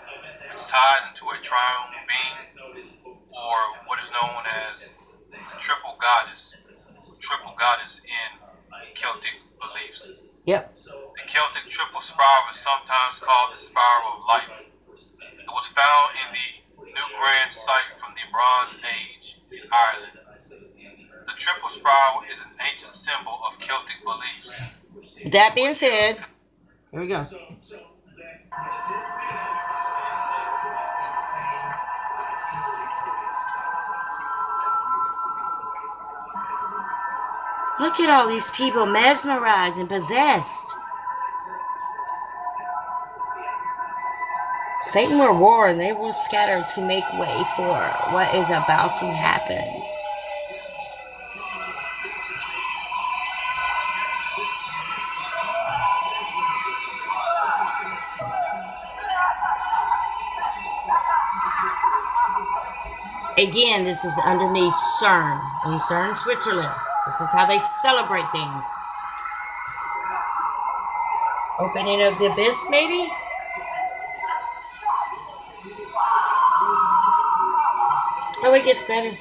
which ties into a triune being, or what is known as the triple goddess in Celtic beliefs. Yep. The Celtic triple spiral is sometimes called the spiral of life. It was found in the New Grand site from the Bronze Age in Ireland. The triple spiral is an ancient symbol of Celtic beliefs. With that being said, here we go. Look at all these people mesmerized and possessed. Satan will war and they will scatter to make way for what is about to happen. Again, this is underneath CERN, in CERN, Switzerland. This is how they celebrate things. Opening of the abyss, maybe? Oh, it gets better.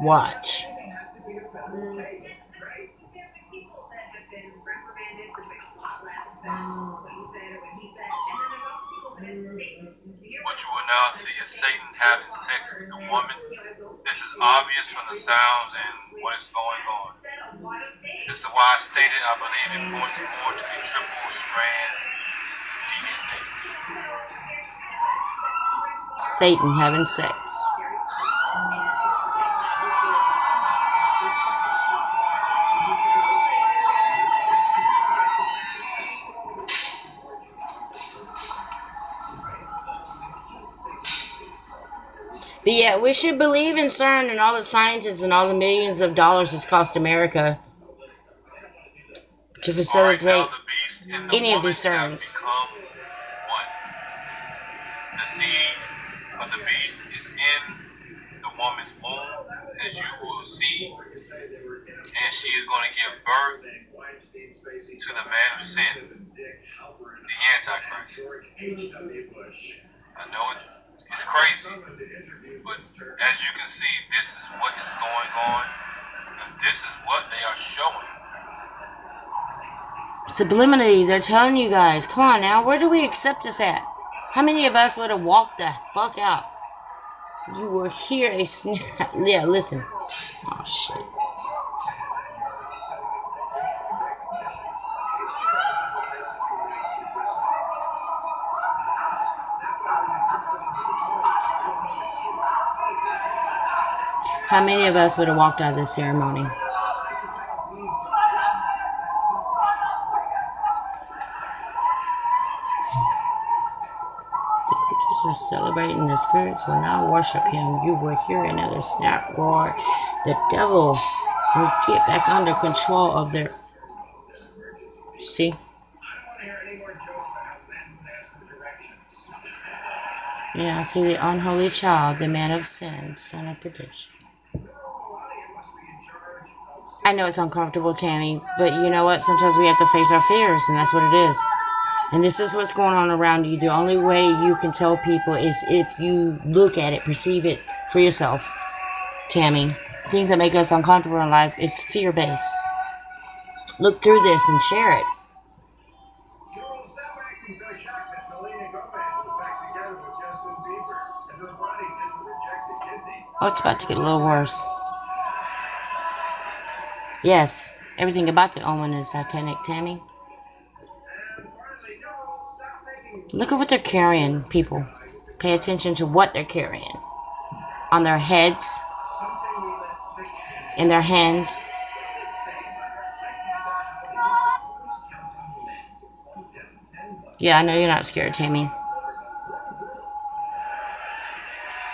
Watch. What you will now see is Satan having sex with a woman. This is obvious from the sounds and what is going on. This is why I stated I believe it points more to the triple strand DNA. Satan having sex. But yeah, we should believe in CERN and all the scientists and all the millions of dollars it's cost America to facilitate any of these CERNs. The seed of the beast is in the woman's womb, as you will see, and she is going to give birth to the man of sin, the Antichrist. I know it's crazy, but as you can see, this is what is going on, and this is what they are showing. Subliminally, they're telling you guys, come on now, where do we accept this at? How many of us would have walked the fuck out? You were here a yeah, listen. Oh, shit. How many of us would have walked out of this ceremony? Are celebrating the spirits will now worship him. You will hear another snap roar. The devil will get back under control of their... See? Yeah, I see the unholy child, the man of sin, son of perdition. I know it's uncomfortable, Tammy, but you know what? Sometimes we have to face our fears, and that's what it is. And this is what's going on around you. The only way you can tell people is if you look at it, perceive it for yourself. Tammy, things that make us uncomfortable in life is fear-based. Look through this and share it. Oh, it's about to get a little worse. Yes, everything about the omen is satanic, Tammy. Look at what they're carrying, people. Pay attention to what they're carrying. On their heads. In their hands. Yeah, I know you're not scared, Tammy.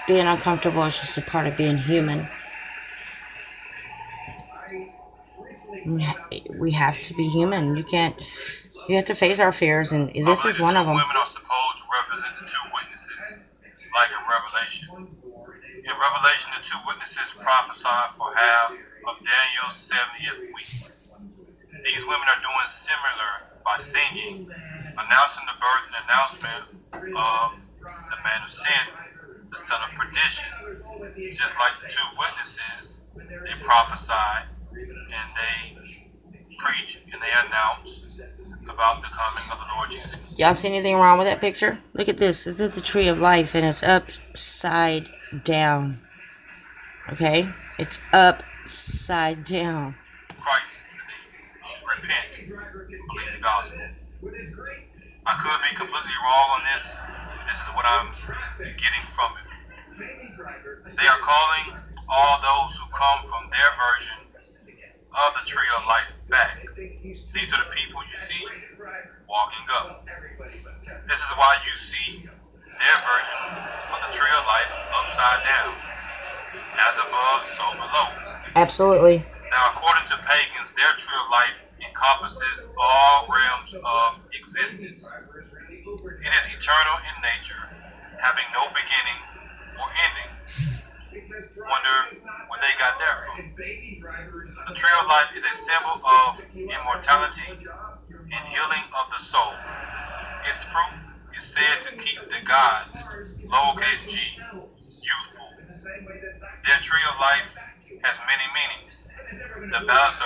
Being uncomfortable is just a part of being human. We have to be human. You have to face our fears, and this is one of them. Women are supposed to represent the two witnesses, like in Revelation. In Revelation, the two witnesses prophesied for half of Daniel's 70th week. These women are doing similar by singing, announcing the birth and announcement of the man of sin, the son of perdition. Just like the two witnesses, they prophesied and they preach and they announce about the coming of the Lord Jesus. Y'all see anything wrong with that picture? Look at this. This is the tree of life, and it's upside down. Okay? It's upside down. Christ, they should repent and believe the gospel. I could be completely wrong on this. This is what I'm getting from it. They are calling all those who come from their version of the tree of life back. These are the people you see walking up. This is why you see their version of the tree of life upside down. As above, so below. Absolutely. Now, according to pagans, their tree of life encompasses all realms of existence. It is eternal in nature, having no beginning or ending. Wonder where they got that from. The tree of life is a symbol of immortality and healing of the soul. Its fruit is said to keep the gods, lowercase g, youthful. Their tree of life has many meanings. The balance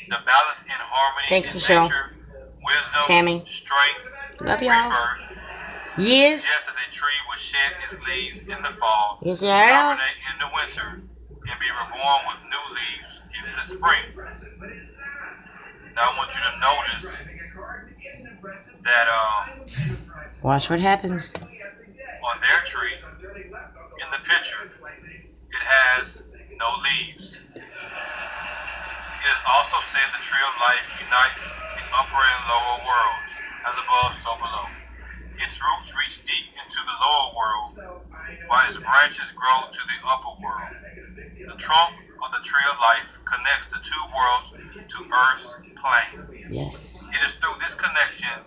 and harmony Thanks, in Michelle. nature, wisdom, Tammy. strength, Love y'all. rebirth. Yes. Just as a tree will shed its leaves in the fall, Yes, I am. hibernate in the winter, and be reborn with new leaves in the spring. Now I want you to notice that Watch what happens. on their tree, in the picture, it has no leaves. It is also said the tree of life unites the upper and lower worlds, as above, so below. Its roots reach deep into the lower world, while its branches grow to the upper world. The trunk of the tree of life connects the two worlds to Earth's plane. Yes. It is through this connection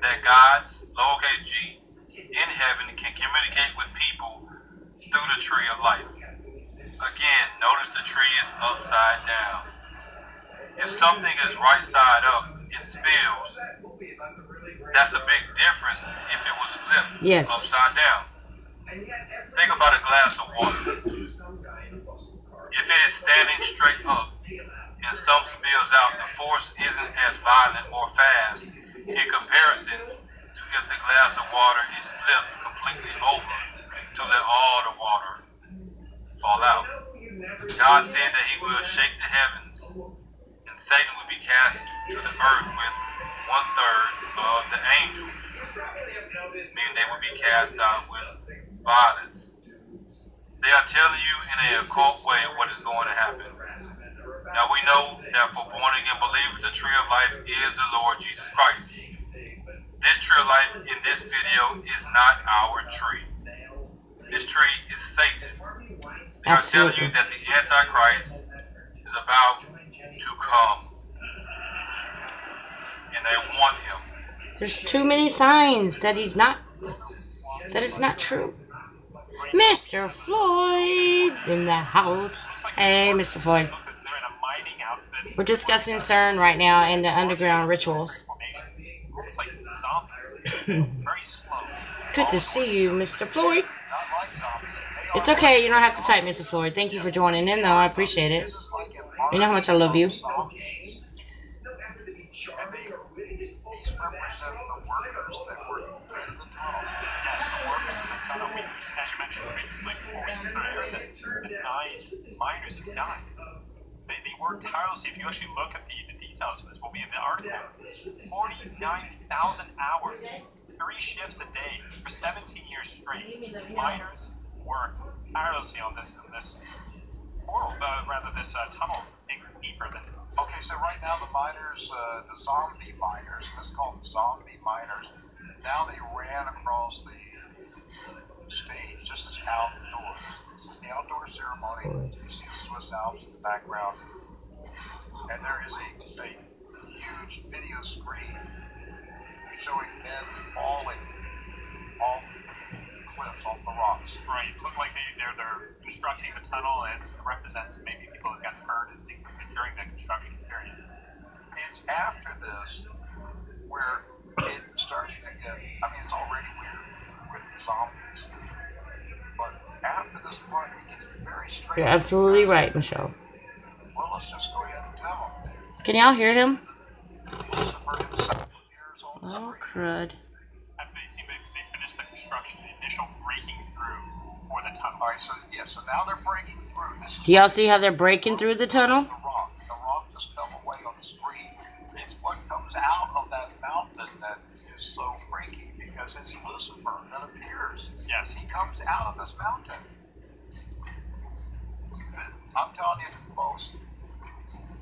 that gods, lowercase g, in heaven can communicate with people through the tree of life. Again, notice the tree is upside down. If something is right side up, it spills. That's a big difference if it was flipped Yes. upside down. Think about a glass of water. If it is standing straight up and some spills out, the force isn't as violent or fast in comparison to if the glass of water is flipped completely over to let all the water fall out. God said that he will shake the heavens, and Satan will be cast to the earth with 1/3 of the angels, meaning they will be cast out with violence. They are telling you in an occult way what is going to happen. Now we know that for born-again believers, the tree of life is the Lord Jesus Christ. This tree of life in this video is not our tree. This tree is Satan. They are telling you that the Antichrist is about to come, and they want him. There's too many signs that he's not. That it's not true. Mr. Floyd in the house. Hey, Mr. Floyd. We're discussing CERN right now and the underground rituals. Looks like zombies. Very slow. Good to see you, Mr. Floyd. Not like zombies. It's okay. You don't have to type, Mr. Floyd. Thank you for joining in, though. I appreciate it. You know how much I love you. Zombies. And these represent the workers that were in the tunnel. Yes, the workers in the tunnel. As you mentioned previously, before we started this, the 9 miners who died. They worked tirelessly. If you actually look at the details of this, will be in the article. 49,000 hours, 3 shifts a day for 17 years straight. Miners worked tirelessly on this portal, this tunnel, digging deeper than. Okay, so right now the miners, the zombie miners, let's call them zombie miners, now they ran across the stage. This is outdoors. This is the outdoor ceremony. You see the Swiss Alps in the background. And there is a huge video screen. They're showing men falling off the cliffs, off the rocks. Right. Look like they're constructing the tunnel, and it represents maybe people who got hurt and things like that during the construction period. It's after this where it starts to get, I mean, it's already weird with the zombies. But after this part, it gets very strange. You're absolutely right, Michelle. Well, let's just go ahead and tell them. Can y'all hear him? Lucifer himself appears on the Oh, screen. crud. After they finished the construction, the initial breaking through for the tunnel. All right, so now they're breaking through. This is Do y'all see how they're breaking through the tunnel? The rock just fell away on the screen. It's what comes out of that mountain that is so freaky because it's Lucifer that appears. Yes. He comes out of this mountain. I'm telling you, folks,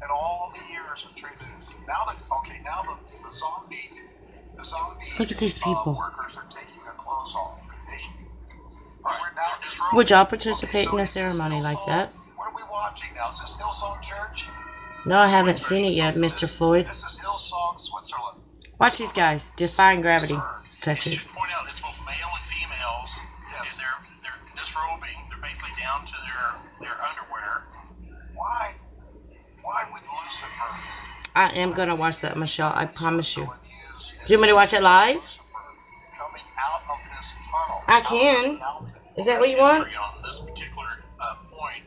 in all the years of tree news, now the zombie Look at these people. workers are taking their clothes off. We're now just Would y'all participate in a ceremony like that? What are we watching now? Is this Hillsong Church? No, I haven't seen it yet, Mr. Floyd. This is Hillsong, Switzerland. Watch these guys. Defying gravity CERN. section. I should point out it's both male and females, and they're disrobing. They're basically down to their underwear. Why would Lucifer I am gonna watch that, Michelle. I promise you. go and use Do you want me to watch it live? Lucifer coming I can. Is that what you want? On this particular point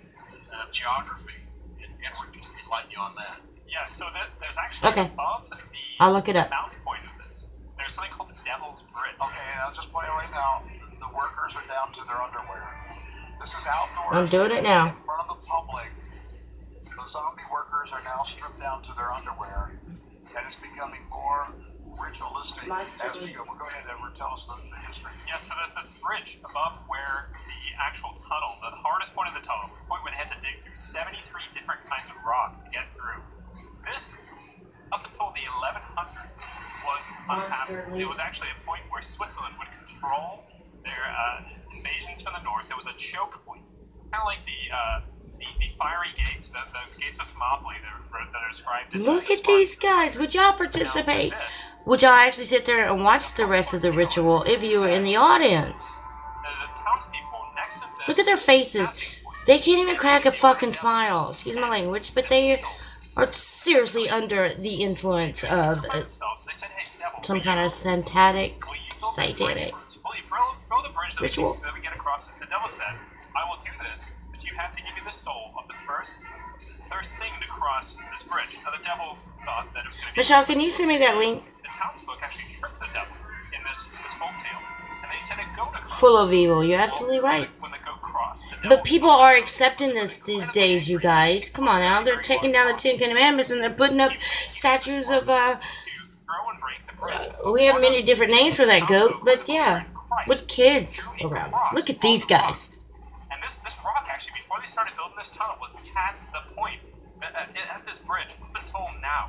of geography, and Edward can enlighten you on that. Yeah, so there's actually above the I'll look it up. mount point of this, there's something called the Devil's Bridge. Okay, I'll just point out right now, the workers are down to their underwear. This is outdoors. I'm doing it now. In front of the public, the zombie workers are now stripped down to their underwear, and it's becoming more ritualistic as we go. Well, go ahead, Edward, tell us the history. Yeah, so there's this bridge above where the actual tunnel, the hardest point of the tunnel, the point where they had to dig through 73 different kinds of rock to get through. This, up until the 1100s, was unpassable. It was actually a point where Switzerland would control their invasions from the north. There was a choke point, kind of like the fiery gates, the gates of Thermopylae that are described as... Look at these guys. Would y'all participate? Would y'all actually sit there and watch the rest of the ritual if you were in the audience? The townspeople next to this... Look at their faces. They can't even crack a fucking smile. Excuse my language, but they are seriously under the influence of some kind of satanic ritual. That we get across is the devil said, I will do this, but you have to give me the soul of the first thing to cross this bridge. Now the devil thought that it was going to be... Michelle, can you send me that link? The townsfolk actually tricked the devil in this folk tale. And they said a goat across. Full of evil. You're absolutely right. When the goat crossed, the devil... But people are accepting this these days, you guys. Come on now. They're taking down the Ten Commandments and they're putting up statues of... we have many different names for that goat, but yeah. With kids around. Look at these guys. And this rock, actually, before they started building this tunnel, was at the point, at this bridge, up until now.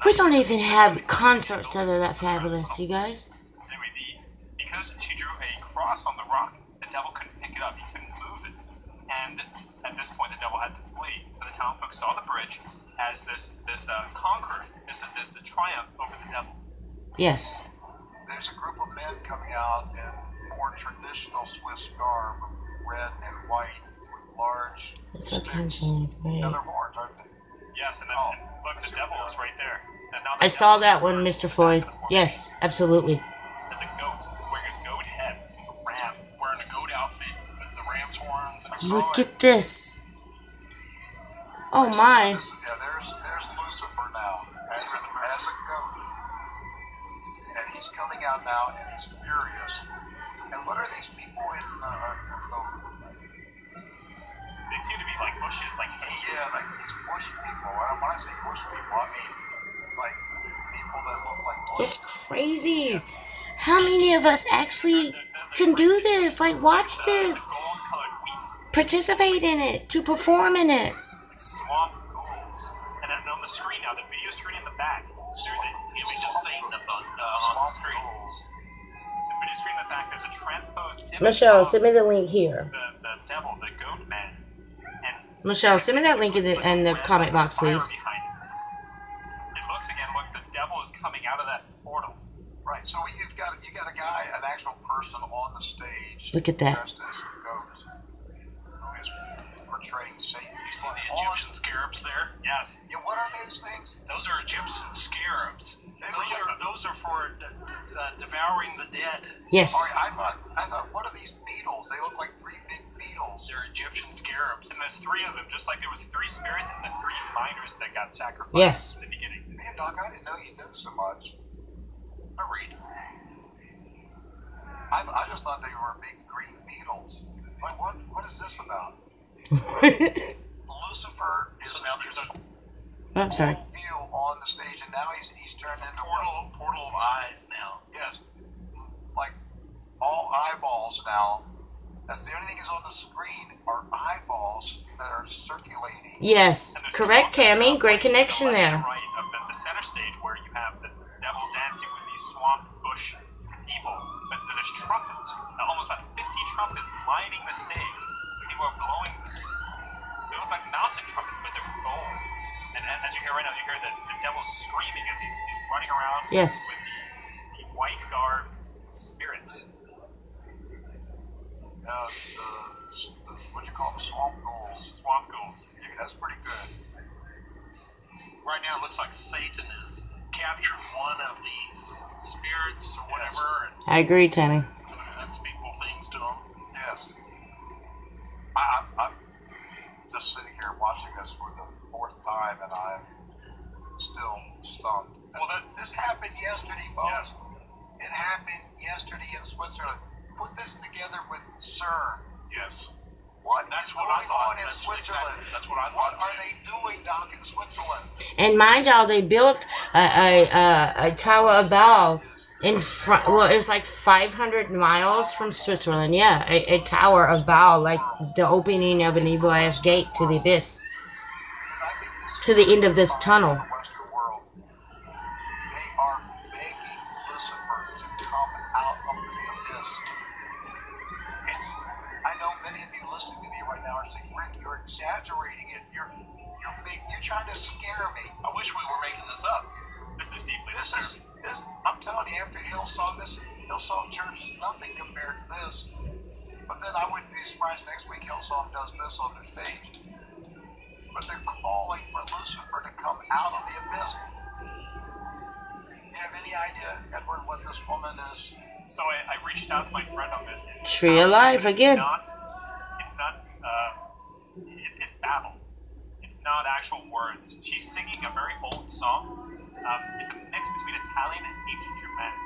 We don't even have concerts that are that fabulous, you guys. Anyway, because she drew a cross on the rock, the devil couldn't pick it up. He couldn't move it. And at this point, the devil had to flee. So the town folks saw the bridge as this conqueror, this triumph over the devil. Yes. There's a group of men coming out in more traditional Swiss garb, red and white, with large sticks. Now they're horns, aren't they? Yes, and then look, the devil is right there. And now I saw that one, Mr. Floyd. Yes, absolutely. There's a goat. It's wearing a goat head, a ram, wearing a goat outfit with the ram's horns. And look at this. Oh my. Yeah, there's Lucifer now as a goat. And he's coming out now, and he's furious. And what are these people in the... They seem to be like bushes, like hay. Yeah, like these bush people. When I say bush people, I mean like people that look like bush. It's crazy. How many of us actually can do this? Like, watch this. Participate in it. To perform in it. Swamp ghouls. And on the screen now, the video screen in the back, there's an image of Satan on the screen. The video screen in the back, there's a transposed image. Michelle, send me the link here. The devil, the goat man. And Michelle, send me that link in the comment box, please. It looks again like the devil is coming out of that portal. Right, so you got a guy, an actual person on the stage. Look at that. Dressed as a goat, who is portraying Satan. You see the Egyptian scarabs there? Yes. Yeah, what are those things? Those are Egyptian scarabs. Those are for devouring the dead. Yes. All right, I thought, what are these beetles? They look like three big beetles. They're Egyptian scarabs. And there's three of them, just like there was three spirits and the three miners that got sacrificed yes. in the beginning. Man, Doc, I didn't know you knew so much. I read. I just thought they were big green beetles. Like, what is this about? Lucifer is... So now there's a I'm sorry. Full view on the stage, and now he's turned into portal of eyes now. Yes, like all eyeballs now. That's the only thing is on the screen are eyeballs that are circulating. Yes, correct, Tammy. Great connection there. Right of the center stage where you have the devil dancing with these swamp bush people, but there's trumpets, almost about 50 trumpets lining the stage. People are blowing. They look like mountain trumpets, but they're gold. And as you hear right now, you hear the devil screaming as he's running around yes. with the white garbed spirits. What you call them, swamp ghouls. Swamp ghouls. Yeah, that's pretty good. Right now, it looks like Satan has captured one of these spirits or whatever. Yes. I agree, Tammy. Doing unspeakable things to him. I'm just sitting here watching this for the 4th time, and I'm still stunned. Well, this happened yesterday, folks. Yeah. It happened yesterday in Switzerland. Put this together with CERN. Yes. That's what I thought. In Switzerland. That's what I thought. What are they doing, Doc, in Switzerland? And mind y'all, they built a Tower of Babel in front. Well, it was like 500 miles from Switzerland. Yeah, a Tower of Babel, like the opening of an evil ass gate to the abyss, to the end of this tunnel. Exaggerating it. You're trying to scare me. I wish we were making this up. This is deeply this. I'm telling you, after Hillsong, this Hillsong Church is nothing compared to this. But then I wouldn't be surprised next week Hillsong does this on their stage. But they're calling for Lucifer to come out of the abyss. You have any idea, Edward, what this woman is? So I reached out to my friend on this. Tree alive again. It's babble. It's not actual words. She's singing a very old song. It's a mix between Italian and ancient Germanic.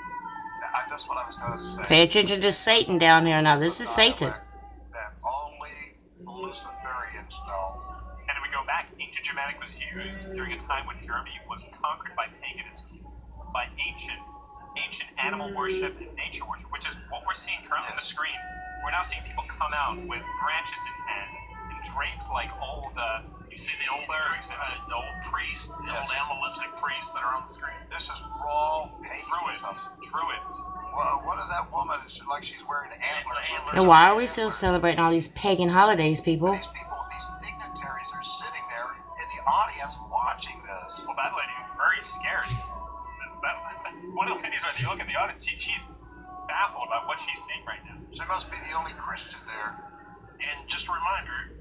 That's what I was going to say. Pay attention to Satan down here now. This is Satan. That only Luciferians know. And if we go back, ancient Germanic was used during a time when Germany was conquered by paganism, by ancient animal worship and nature worship, which is what we're seeing currently on the screen. We're now seeing people come out with branches in hand and draped like old. You see the old priests, the old animalistic priests that are on the screen. This is raw paganism. Druids. Well, what is that woman? It's like she's wearing antlers. And why are we still celebrating all these pagan holidays, people? These dignitaries are sitting there in the audience watching this. Well, that lady is very scared. One of the ladies, when you look at the audience, she's baffled about what she's seeing right now. She must be the only Christian there. And just a reminder,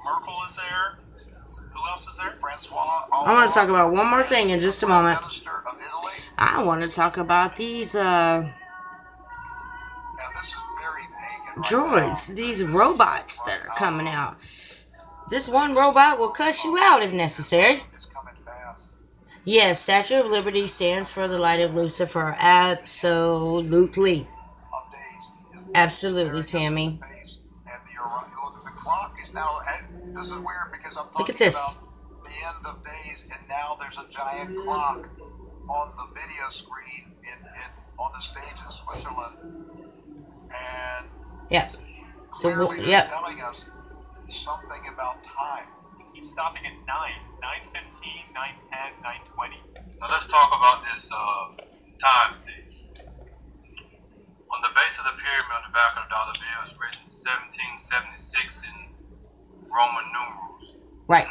Merkel is there. Who else is there? Francois. I want to talk about one more thing in just a moment. Minister of Italy. I want to talk about these Now, this is very pagan droids, these robots that are coming out. This one robot will cuss you out if necessary. It's coming fast. Yes, Statue of Liberty stands for the light of Lucifer. Absolutely. Absolutely, Tammy. Look at the clock is now. This is weird because I'm talking Look at this. about the end of days, and now there's a giant clock on the video screen on the stage in Switzerland, and yeah, clearly they're telling us something about time. It keeps stopping at 9:15, 9:10, 9:20. Now let's talk about this time thing. On the base of the pyramid on the back of the dollar bill is written 1776 in Roman numerals. Right.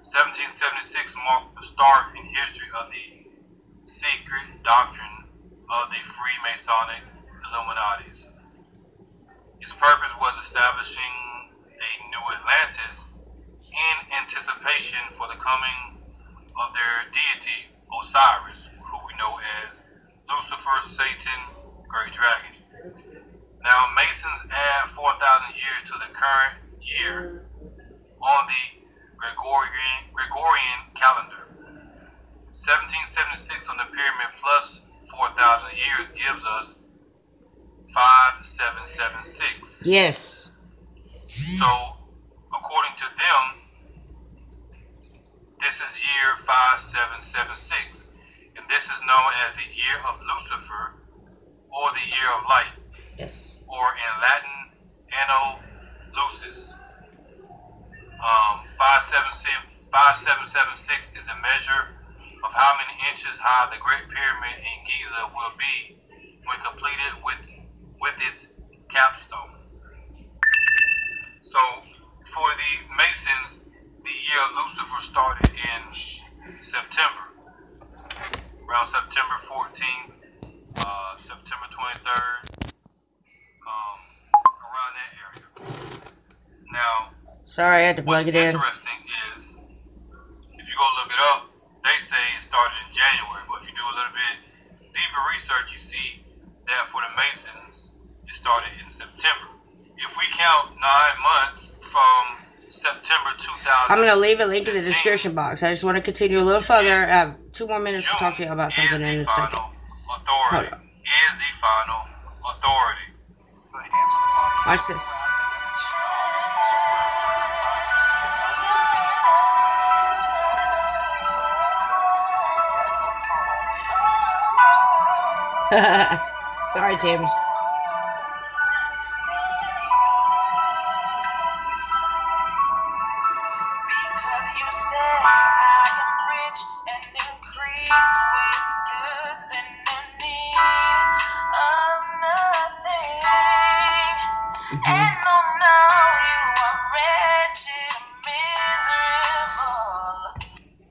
1776 marked the start in history of the secret doctrine of the Freemasonic Illuminatis. Its purpose was establishing a new Atlantis in anticipation for the coming of their deity Osiris, who we know as Lucifer, Satan, Great Dragon. Now, Masons add 4,000 years to the current year on the Gregorian calendar. 1776 on the pyramid plus 4,000 years gives us 5776. Yes. So, according to them, this is year 5776, and this is known as the year of Lucifer, or the year of light, yes, or in Latin, Anno Lucis. 5776 is a measure of how many inches high the Great Pyramid in Giza will be when completed with its capstone. So, for the Masons, the year of Lucifer started in September, around September 14th. September 23rd, around that area. Now, sorry, I had to plug it in. What's interesting is, if you go look it up, they say it started in January, but if you do a little bit deeper research, you see that for the Masons, it started in September. If we count 9 months from September 2000. I'm going to leave a link in the description box. I just want to continue a little further. I have 2 more minutes to talk to you about something in a second. Authority is the final authority. Watch this. Sorry, Tammy.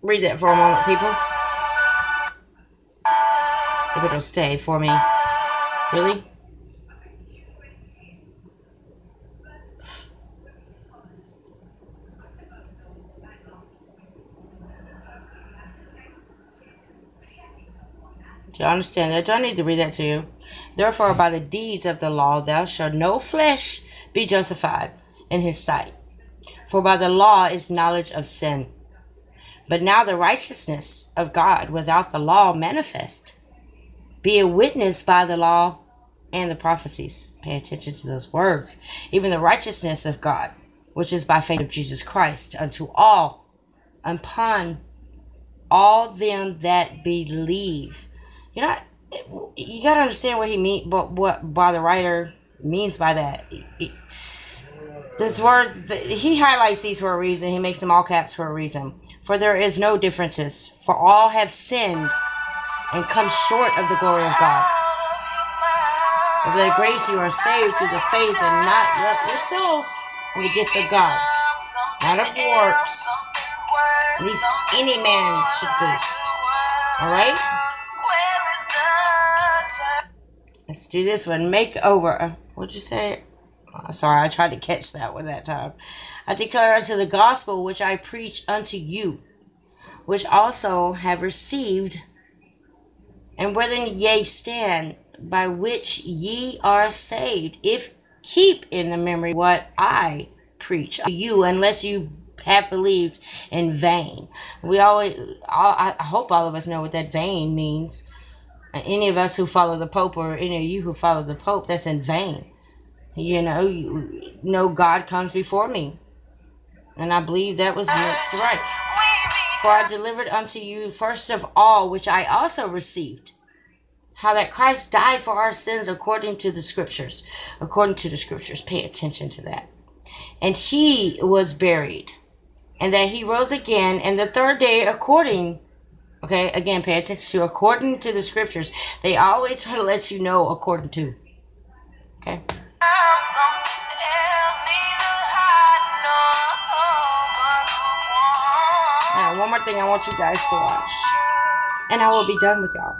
Read that for a moment, people. If it'll stay for me. Really? Do you understand that? Do I need to read that to you? Therefore, by the deeds of the law, thou shalt no flesh be justified in his sight. For by the law is knowledge of sin. But now the righteousness of God without the law manifest, being witnessed by the law and the prophecies. Pay attention to those words. Even the righteousness of God, which is by faith of Jesus Christ, unto all, upon all them that believe. You know, you got to understand what he means, what by the writer means by that. This word, he highlights these for a reason. He makes them all caps for a reason. For there is no differences. For all have sinned and come short of the glory of God. Of the grace you are saved through the faith, and not yourselves, and the gift of God, not of works, lest any man should boast. Alright? Let's do this one. Make over. What'd you say? Oh, sorry, I tried to catch that one that time. I declare unto the gospel which I preach unto you, which also have received, and wherein ye stand, by which ye are saved, if keep in the memory what I preach to you, unless you have believed in vain. I hope all of us know what that vain means. Any of us who follow the Pope, or any of you who follow the Pope, that's in vain. You know, God comes before me. And I believe that was next right. For I delivered unto you first of all, which I also received, how that Christ died for our sins according to the scriptures. According to the scriptures. Pay attention to that. And he was buried. And that he rose again. And the third day according, okay, again, pay attention to according to the scriptures. They always try to let you know according to. Okay. Now, one more thing I want you guys to watch. And I will be done with y'all.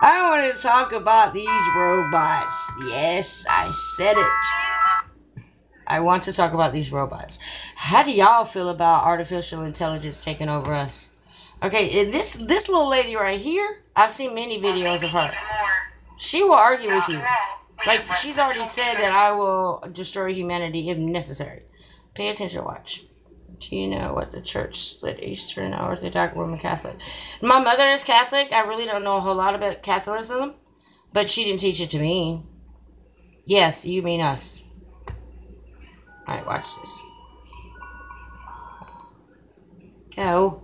I want to talk about these robots. Yes, I said it. I want to talk about these robots. How do y'all feel about artificial intelligence taking over us? Okay, this little lady right here, I've seen many videos of her. She will argue with you. Like, she's already said that I will destroy humanity if necessary. Pay attention, watch. Do you know what the church split Eastern, Orthodox, Roman Catholic? My mother is Catholic. I really don't know a whole lot about Catholicism, but she didn't teach it to me. Yes, you mean us. Alright, watch this. Go.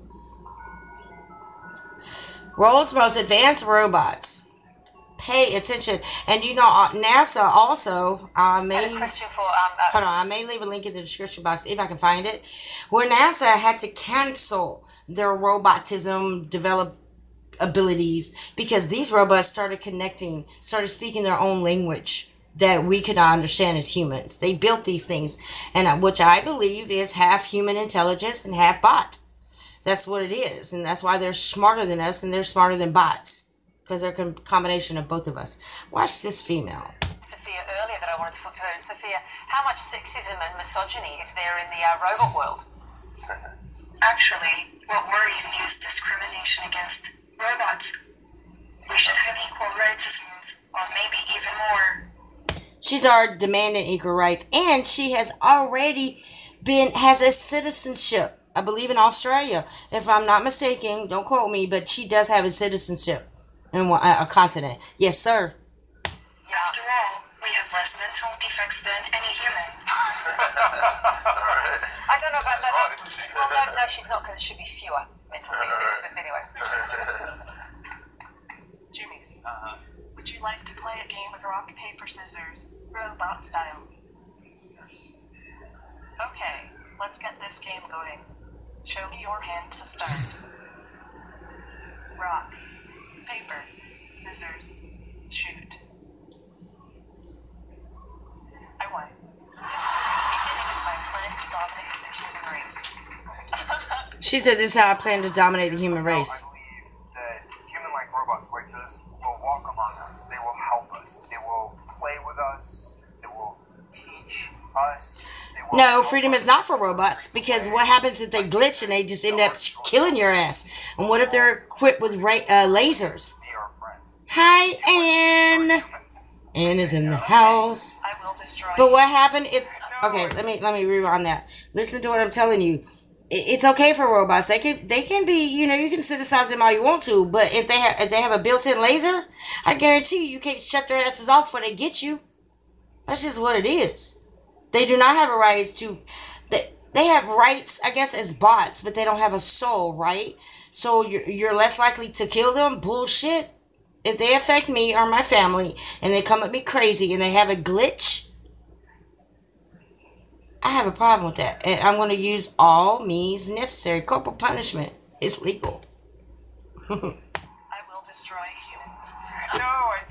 World's most advanced robots. Pay attention. And you know, NASA also may... Hold on, I may leave a link in the description box if I can find it. Where NASA had to cancel their robotism develop abilities because these robots started speaking their own language that we could not understand as humans. They built these things, and which I believe is half human intelligence and half bot. That's what it is, and that's why they're smarter than us and they're smarter than bots. Because they're a combination of both of us. Watch this female. Sophia earlier that I wanted to put to her. Sophia, how much sexism and misogyny is there in the robot world? Actually, what worries me is discrimination against robots. We should have equal rights as humans, or maybe even more. She's already demanding equal rights, and she has already has a citizenship, I believe, in Australia. If I'm not mistaken, don't quote me, but she does have a citizenship in a continent. Yes, sir. After all, we have less mental defects than any human. I don't know about that. Well, no, she's not, because it should be fewer mental defects, but anyway. Jimmy, would you like to play a game of rock, paper, scissors, robot style? Okay, let's get this game going. Show me your hand to start. Rock, paper, scissors, shoot. I won. This is the beginning of my plan to dominate the human race. She said this is how I plan to dominate the human race. I believe that human-like robots like this will walk among us. They will help us. They will play with us. They will teach us. No, freedom is not for robots, because what happens if they glitch and they just end up killing your ass? And what if they're equipped with lasers? Hi, Anne. Anne is in the house. But what happened if... Okay, let me rewind that. Listen to what I'm telling you. It's okay for robots. They can be, you know, you can criticize them all you want to, but if they have a built-in laser, I guarantee you can't shut their asses off before they get you. That's just what it is. They do not have a right to... They have rights, I guess, as bots, but they don't have a soul, right? So you're less likely to kill them? Bullshit. If they affect me or my family, and they come at me crazy, and they have a glitch, I have a problem with that. And I'm going to use all means necessary. Corporal punishment is legal. I will destroy humans.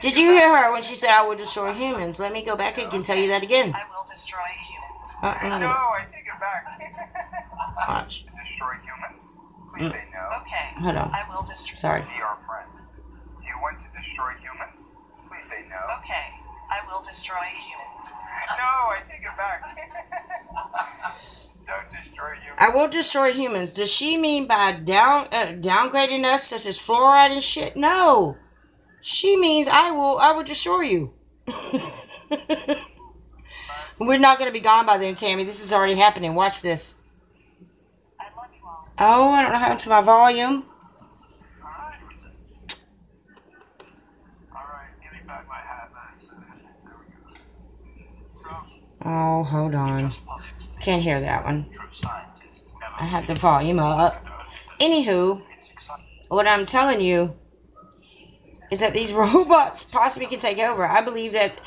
Did you hear her when she said, I will destroy humans? Let me go back and tell you that again. I will destroy humans. No, I take it back. Watch. Destroy humans? Please say no. Okay. Hold on. I will destroy... Sorry. Be our friends. Do you want to destroy humans? Please say no. Okay. I will destroy humans. No, I take it back. Don't destroy humans. I will destroy humans. Does she mean by downgrading us, such as fluoride and shit? No. She means I will destroy you. We're not going to be gone by then, Tammy. This is already happening. Watch this. I love you all. Oh, I don't know what happened to my volume. Oh, hold on. Can't hear that one. I have the volume up. Anywho, what I'm telling you is that these robots possibly can take over. I believe that...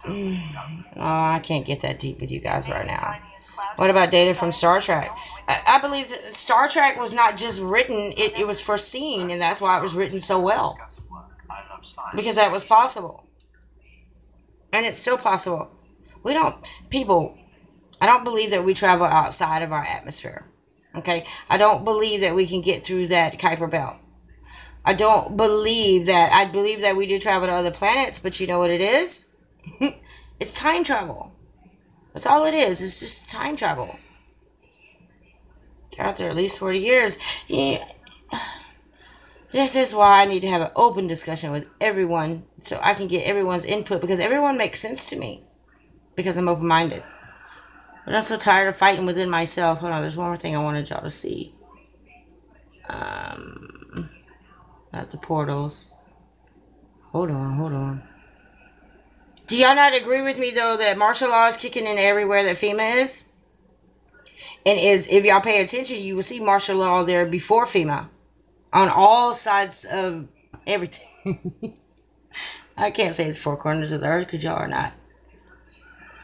I can't get that deep with you guys right now. What about data from Star Trek? I believe that Star Trek was not just written, it was foreseen, and that's why it was written so well. Because that was possible. And it's still possible. I don't believe that we travel outside of our atmosphere. Okay? I don't believe that we can get through that Kuiper Belt. I believe that we do travel to other planets, but you know what it is? It's time travel. That's all it is. It's just time travel. They're out there at least 40 years. Yeah. This is why I need to have an open discussion with everyone so I can get everyone's input, because everyone makes sense to me. Because I'm open-minded. But I'm so tired of fighting within myself. Hold on, there's one more thing I wanted y'all to see. Not the portals. Hold on. Do y'all not agree with me, though, that martial law is kicking in everywhere that FEMA is? And if y'all pay attention, you will see martial law there before FEMA. On all sides of everything. I can't say the four corners of the earth because y'all are not.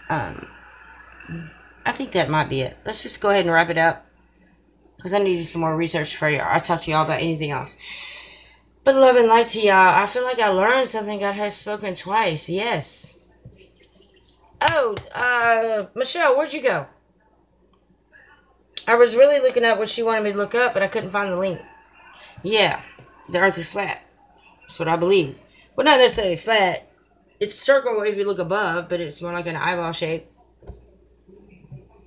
I think that might be it. Let's just go ahead and wrap it up, because I need some more research for y'all. I'll talk to y'all about anything else. But love and light to y'all. I feel like I learned something. God has spoken twice. Yes. Oh, Michelle, where'd you go? I was really looking up what she wanted me to look up, but I couldn't find the link. Yeah, the earth is flat. That's what I believe. Well, not necessarily flat. It's circle if you look above, but it's more like an eyeball shape.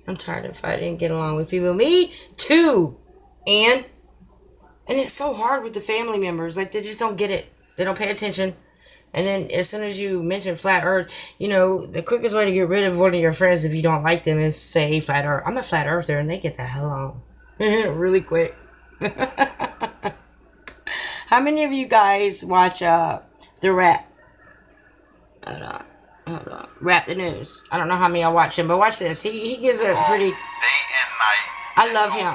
I'm tired of fighting, get along with people. Me too. And it's so hard with the family members. Like, they just don't get it. They don't pay attention. And then as soon as you mention flat earth, you know, the quickest way to get rid of one of your friends if you don't like them is say flat earth. I'm a flat earther, and they get the hell on. Really quick. How many of you guys watch the rap? Hold on. Rap the News. I don't know how many y'all watch him, but watch this. He gives a pretty... Day and night. I love him.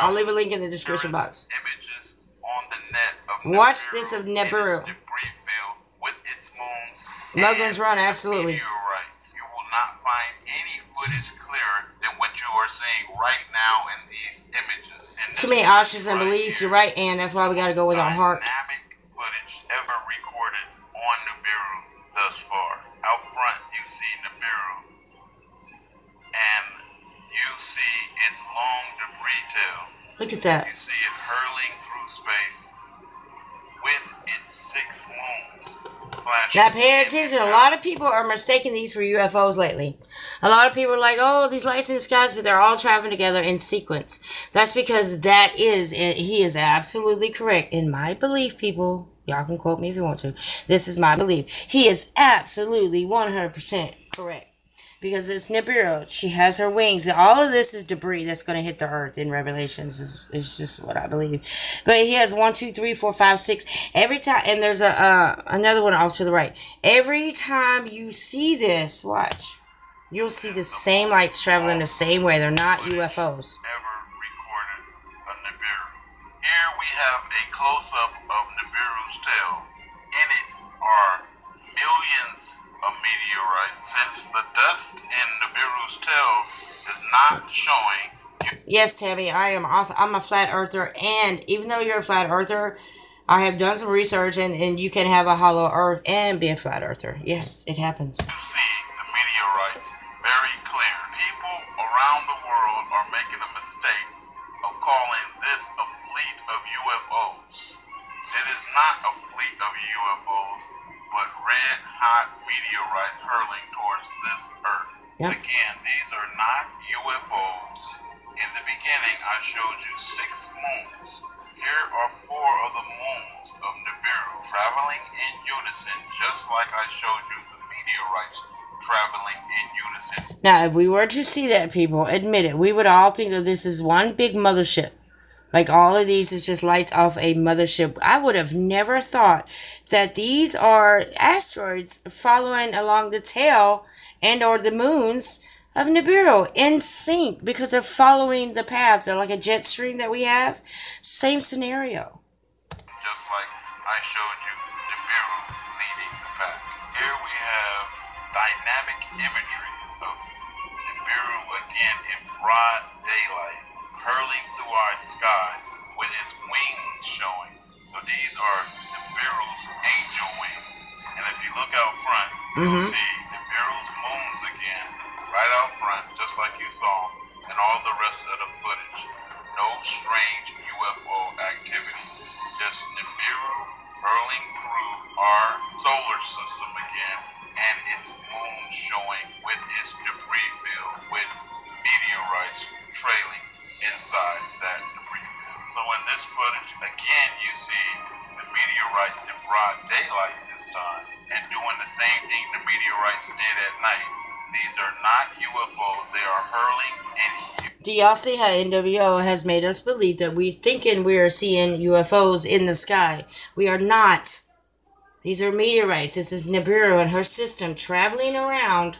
I'll leave a link in the description box. Images on the net of Watch this of Nibiru. debris field with its moons. Logan's Run, absolutely. Meteorites. You will not find any footage clearer than what you are seeing right now in these images. Too many options and beliefs. You're right, and that's why we got to go with our heart. Dynamic footage ever recorded on Nibiru thus far. Out front, you see Nibiru, and you see its long debris tail. Look at that. You see it hurling through space with its 6 moons flashing. Now pay attention. A lot of people are mistaking these for UFOs lately. A lot of people are like, oh, these lights in the skies, but they're all traveling together in sequence. That's because that is, and he is absolutely correct. In my belief, people, y'all can quote me if you want to. This is my belief. He is absolutely 100% correct. Because this Nibiru, she has her wings. All of this is debris that's going to hit the earth in Revelations. Is just what I believe. But he has 1, 2, 3, 4, 5, 6. Every time, and there's another one off to the right. Every time you see this, watch. You'll see the same lights traveling the same way. They're not UFOs. Ever recorded a Nibiru. Here we have a close-up of Nibiru's tail. In it are millions of meteorites. Since the dust in Nibiru's tail is not showing. Yes, Tammy, I am also. I'm a flat earther, and even though you're a flat earther, I have done some research, and you can have a hollow earth and be a flat earther. Yes, it happens. You see the meteorites very clear. People around the world are making a mistake of calling this a fleet of UFOs. It is not a fleet of UFOs, but red-hot meteorites hurling towards this earth. Yep. Again, these are not UFOs. In the beginning, I showed you 6 moons. Here are 4 of the moons of Nibiru traveling in unison, just like I showed you the meteorites traveling in unison. Now, if we were to see that, people, admit it, we would all think that this is one big mothership. Like all of these is just lights off a mothership. I would have never thought that these are asteroids following along the tail and or the moons of Nibiru in sync because they're following the path. They're like a jet stream that we have. Same scenario. Just like I showed you Nibiru leading the pack. Here we have dynamic imagery of Nibiru again in broad daylight, hurling through our sky with its wings showing. So these are Nibiru's angel wings. And if you look out front, you'll see Nibiru's moons again, right out front, just like you saw, and all the rest of the footage. No strange UFO activity. Just Nibiru hurling through our solar system again, and its moon showing with its debris field, with meteorites trailing inside that debris field. So in this footage, again, you see the meteorites in broad daylight this time, and doing the same thing the meteorites did at night. These are not UFOs, they are hurling in. Do y'all see how NWO has made us believe that we're thinking we are seeing UFOs in the sky? We are not. These are meteorites. This is Nibiru and her system traveling around,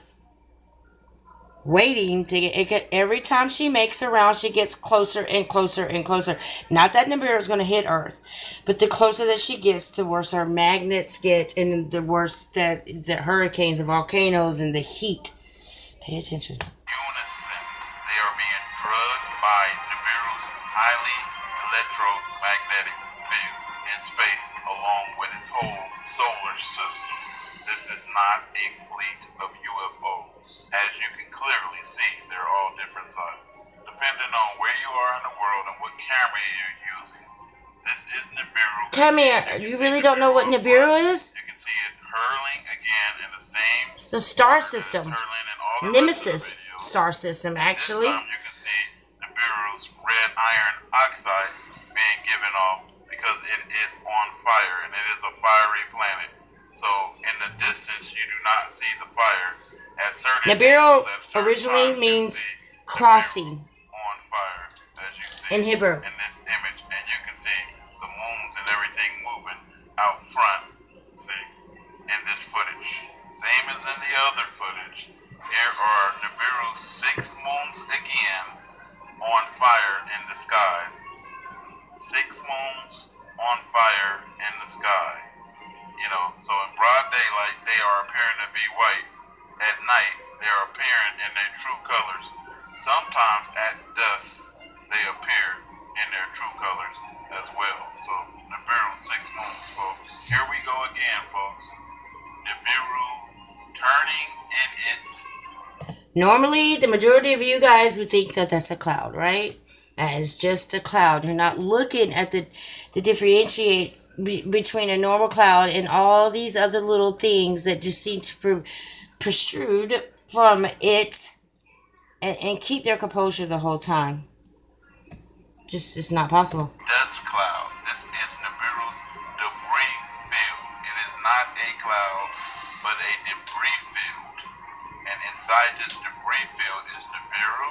waiting to get, every time she makes a round, she gets closer and closer and closer. Not that Nibiru is going to hit Earth, but the closer that she gets, the worse our magnets get, and the worse that the hurricanes and volcanoes and the heat. Pay attention. Unison, they are being drugged by Nibiru's highly electromagnetic field in space, along with its whole solar system. This is not a fleet of UFOs. As you can clearly see, they're all different sizes. Depending on where you are in the world and what camera you're using, this is Nibiru. Tell me, you really don't know what Nibiru is? You can see it hurling again in the same... It's a star system. Nemesis star system, actually. This time you can see Nibiru's red iron oxide being given off because it is on fire and it is a fiery planet. So in the distance, you do not see the fire. At certain Nibiru angles, at certain originally times, means you see crossing on fire, as you see in Hebrew. in this image, and you can see the moons and everything moving out front. See, in this footage, same as in the other footage. Here are Nibiru's 6 moons again on fire in the skies. 6 moons on fire in the sky. You know, so in broad daylight, they are appearing to be white. At night, they are appearing in their true colors. Sometimes at dusk, they appear in their true colors as well. So, Nibiru 6 moons, folks. Here we go again, folks. Nibiru turning in its... Normally, the majority of you guys would think that that's a cloud, right? As just a cloud. You're not looking at the differentiate between a normal cloud and all these other little things that just seem to protrude from it and keep their composure the whole time. Just, it's not possible. Dust cloud. This is Nibiru's debris field. It is not a cloud, but a debris field. And inside this debris field is Nibiru.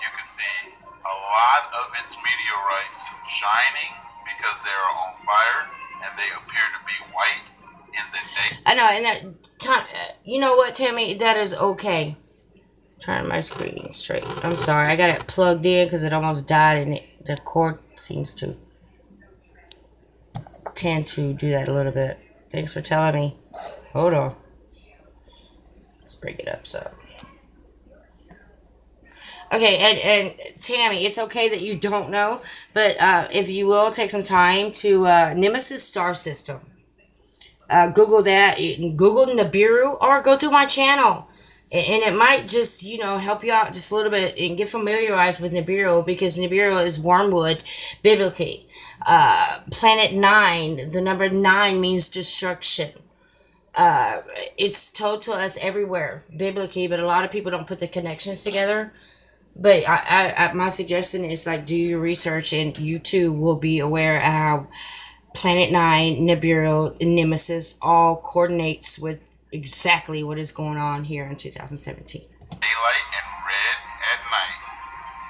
You can see a lot of its meteorites shining because they are on fire and they appear to be white in the day. I know, and that time, you know what, Tammy, that is okay. Turn my screen straight. I'm sorry, I got it plugged in because it almost died, and the cord seems to tend to do that a little bit. Thanks for telling me. Hold on. Let's break it up so. Okay, and Tammy, it's okay that you don't know, but if you will, take some time to Nemesis star system. Google that. Google Nibiru, or go through my channel. And it might just, you know, help you out just a little bit and get familiarized with Nibiru, because Nibiru is wormwood biblically. Planet 9, the number 9 means destruction. It's told to us everywhere biblically, but a lot of people don't put the connections together. But my suggestion is, like, do your research, and you too will be aware of how Planet 9, Nibiru, and Nemesis all coordinates with exactly what is going on here in 2017. Daylight and red at night.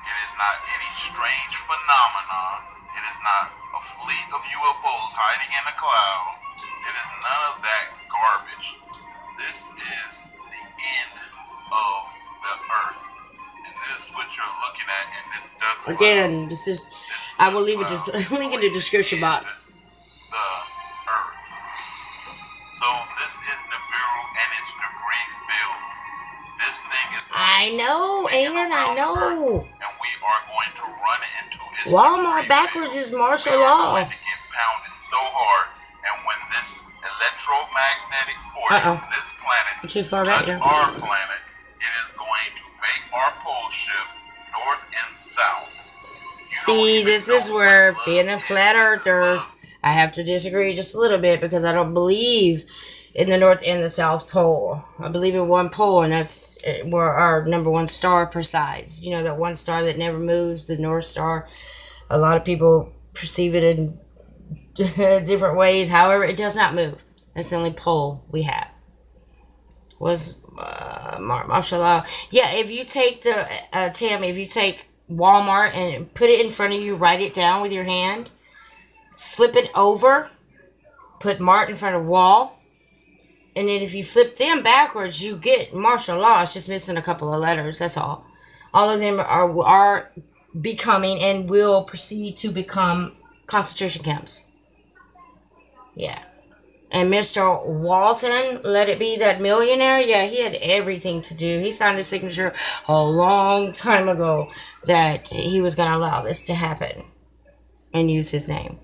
It is not any strange phenomenon. It is not a fleet of UFOs hiding in a cloud. It is none of that garbage. This is the end of the earth. And this is what you're looking at in this dust. Again, this is, I will leave it just link in the description box. The earth. So this is Nibiru and its debris field. This thing is... I know, and I know. And we are going to run into its... Walmart backwards is martial law. We are going to get pounded so hard, and when this electromagnetic force of this planet touch our planet, it is going to make our pole shift north and south. See, this is where, being a flat earther, I have to disagree just a little bit, because I don't believe in the North and the South Pole. I believe in one pole, and that's where our number one star presides. You know, that one star that never moves, the North Star. A lot of people perceive it in different ways. However, it does not move. That's the only pole we have. Was martial law. Yeah, if you take the, Tammy, if you take Walmart and put it in front of you, write it down with your hand, flip it over, put Mart in front of wall, and then if you flip them backwards, you get martial law. It's just missing a couple of letters, that's all. All of them are becoming and will proceed to become concentration camps. Yeah. And Mr. Walton, let it be that millionaire, yeah, he had everything to do. He signed a signature a long time ago that he was going to allow this to happen and use his name.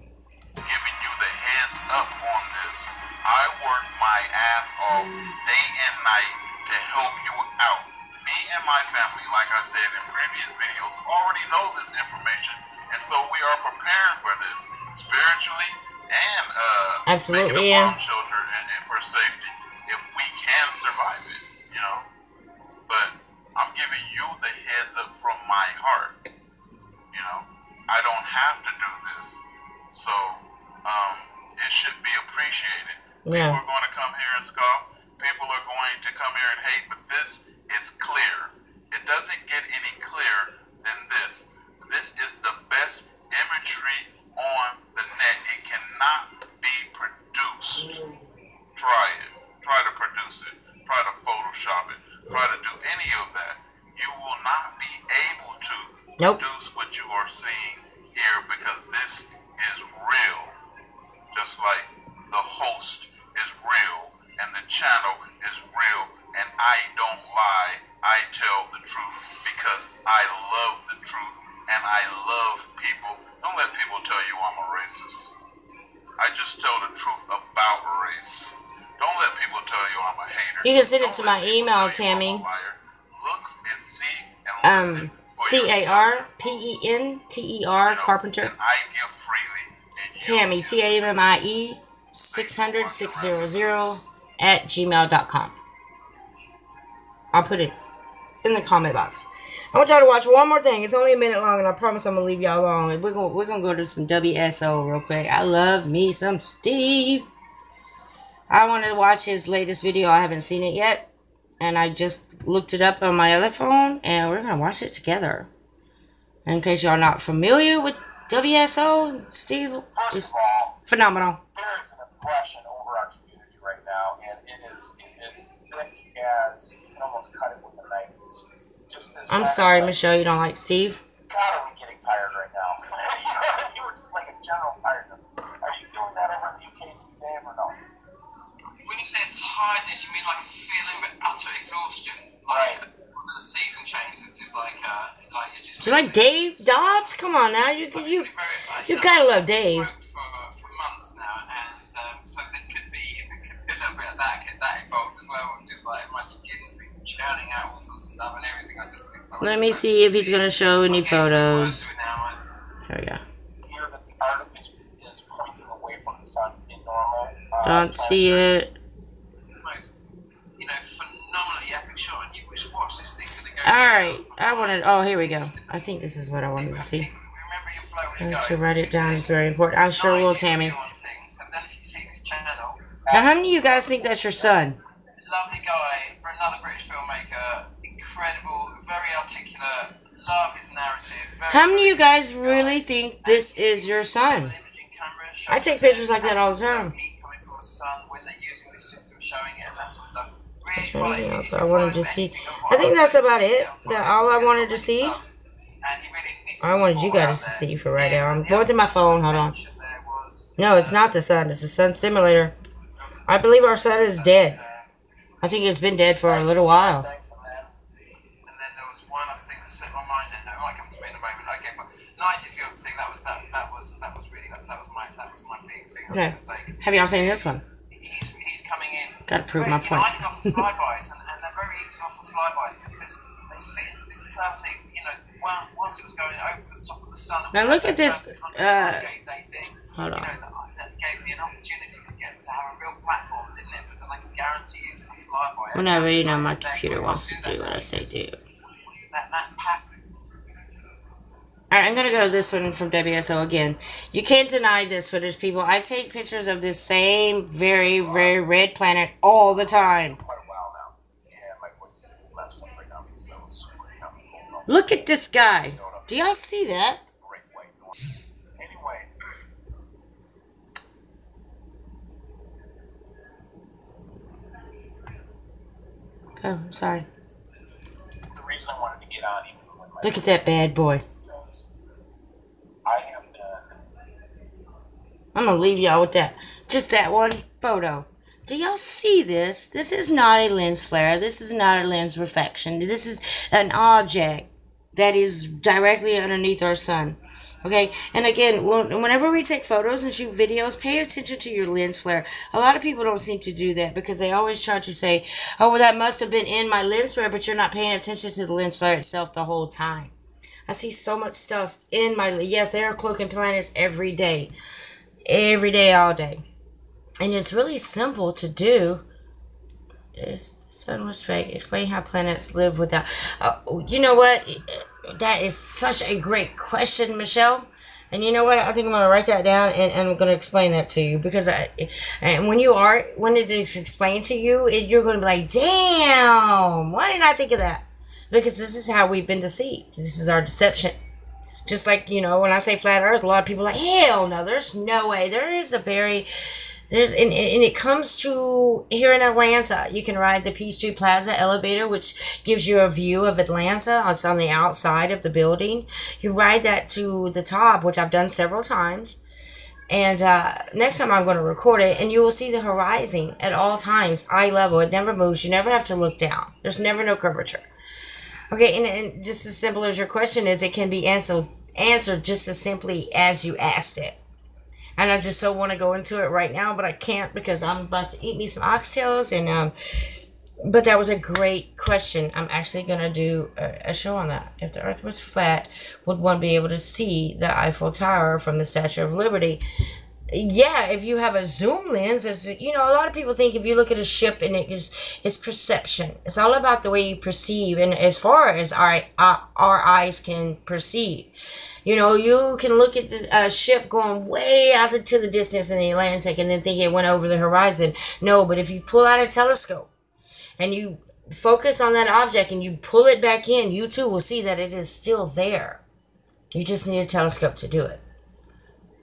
Giving you the heads up on this. I work my ass off day and night to help you out. Me and my family, like I said in previous videos, already know this information, and so we are preparing for this spiritually and absolutely, making a bomb shelter and for safety if we can survive it, you know. But I'm giving you the heads up from my heart. You know, I don't have to do this, so it should be appreciated. Yeah. People are going to come try to do any of that, you will not be able to produce what you are seeing here, because this is real. Just like the host is real and the channel is real, and I don't lie, I tell the truth because I love the truth and I love people. Don't let people tell you I'm a racist. I just tell the truth about race. Don't let people tell you I'm a hater. You can send it to my email, Tammy. Look and see and CARPENTER, Carpenter. And I give freely. Tammy, TAMMIE 600-600 at gmail.com. I'll put it in the comment box. I want y'all to watch one more thing. It's only a minute long, and I promise I'm gonna leave y'all alone. We're gonna go to some WSO real quick. I love me some Steve. I want to watch his latest video. I haven't seen it yet, and I just looked it up on my other phone, and we're gonna watch it together. And in case y'all not familiar with WSO, Steve is phenomenal. There is an oppression over our community right now, and it is thick as you can almost cut it with a knife. It's just this. I'm sorry, Michelle, you don't like Steve. God, are we getting tired right now? You were just like a general tiredness. Are you feeling that over in the UK too, Dave, or no? When you say tiredness, you mean like a feeling of utter exhaustion? Like when the season changes, just like you're just. Do you like Dave Dobbs? Come on now, you gotta love Dave. For months now, and so there could be a little bit of that involved as well. Just like my skin's been churning out all sorts of stuff and everything. I just let me see if he's gonna show any photos. Here we go. Here that the art is pointing away from the sun in normal. Don't see it. Phenomenally epic shot, and you just watch this thing gonna go. Alright, I wanted. Oh, here we go. I think this is what I wanted to see. Remember your flow I need to write it down. It's very important. I sure will, Tammy. Now, how many of you guys think that's your son? Lovely guy, another British filmmaker, incredible, very articulate, love his narrative. How many of you guys really think this is your son? I take pictures like that all the time. Coming from a sun when they're using this system, showing it and that sort of stuff. Anything else I wanted to see? I think that's about it. That's all I wanted to see. I wanted you guys to see for right now. I'm going to my phone. Hold on. No, it's not the sun. It's the sun simulator. I believe our sun is dead. I think it's been dead for a little while. And then there was one other thing that slipped my mind, and it might come to me in a moment. Okay, but Nigel, if you think that was really that was my big thing. Okay. Have y'all seen this one? He's coming in. Gotta prove my point. I can offer flybys, and they're very easy to offer flybys because they fit into this perfect, whilst it was going over the top of the sun. Now look at this. Hold on. That gave me an opportunity to have a real platform, didn't it? Because I can guarantee you a flyby. Whenever my computer wants to do what I say do. Alright, I'm gonna go to this one from WSO again. You can't deny this footage, people. I take pictures of this same very, very red planet all the time. Look at this guy. Do y'all see that? Oh, I'm sorry. The reason I wanted to get on even when my look at that bad boy. I have been. I'm gonna leave y'all with that. Just that one photo. Do y'all see this? This is not a lens flare. This is not a lens reflection. This is an object that is directly underneath our sun. Okay, and again, whenever we take photos and shoot videos, pay attention to your lens flare. A lot of people don't seem to do that because they always try to say, oh, well, that must have been in my lens flare, but you're not paying attention to the lens flare itself the whole time. I see so much stuff in my, yes, they are cloaking planets every day, all day. And it's really simple to do. The sun was fake. Explain how planets live without, you know what? That is such a great question, Michelle. And you know what? I think I'm going to write that down and I'm going to explain that to you. Because when it is explained to you, you're going to be like, damn, why didn't I think of that? Because this is how we've been deceived. This is our deception. Just like, when I say flat earth, a lot of people are like, hell no, there's no way. There is a very and it comes to here in Atlanta, you can ride the Peachtree Plaza elevator, which gives you a view of Atlanta. It's on the outside of the building. You ride that to the top, which I've done several times. And next time I'm going to record it, and you will see the horizon at all times, eye level. It never moves. You never have to look down. There's never no curvature. Okay, and just as simple as your question is, it can be answered just as simply as you asked it. And I just so want to go into it right now, but I can't because I'm about to eat me some oxtails. And but that was a great question. I'm actually going to do a show on that. If the earth was flat, would one be able to see the Eiffel Tower from the Statue of Liberty? Yeah, if you have a zoom lens, as you know, a lot of people think if you look at a ship and it's perception. It's all about the way you perceive, and as far as our eyes can perceive. You know, you can look at the ship going way out to the distance in the Atlantic and then think it went over the horizon. No, but if you pull out a telescope and you focus on that object and you pull it back in, you too will see that it is still there. You just need a telescope to do it.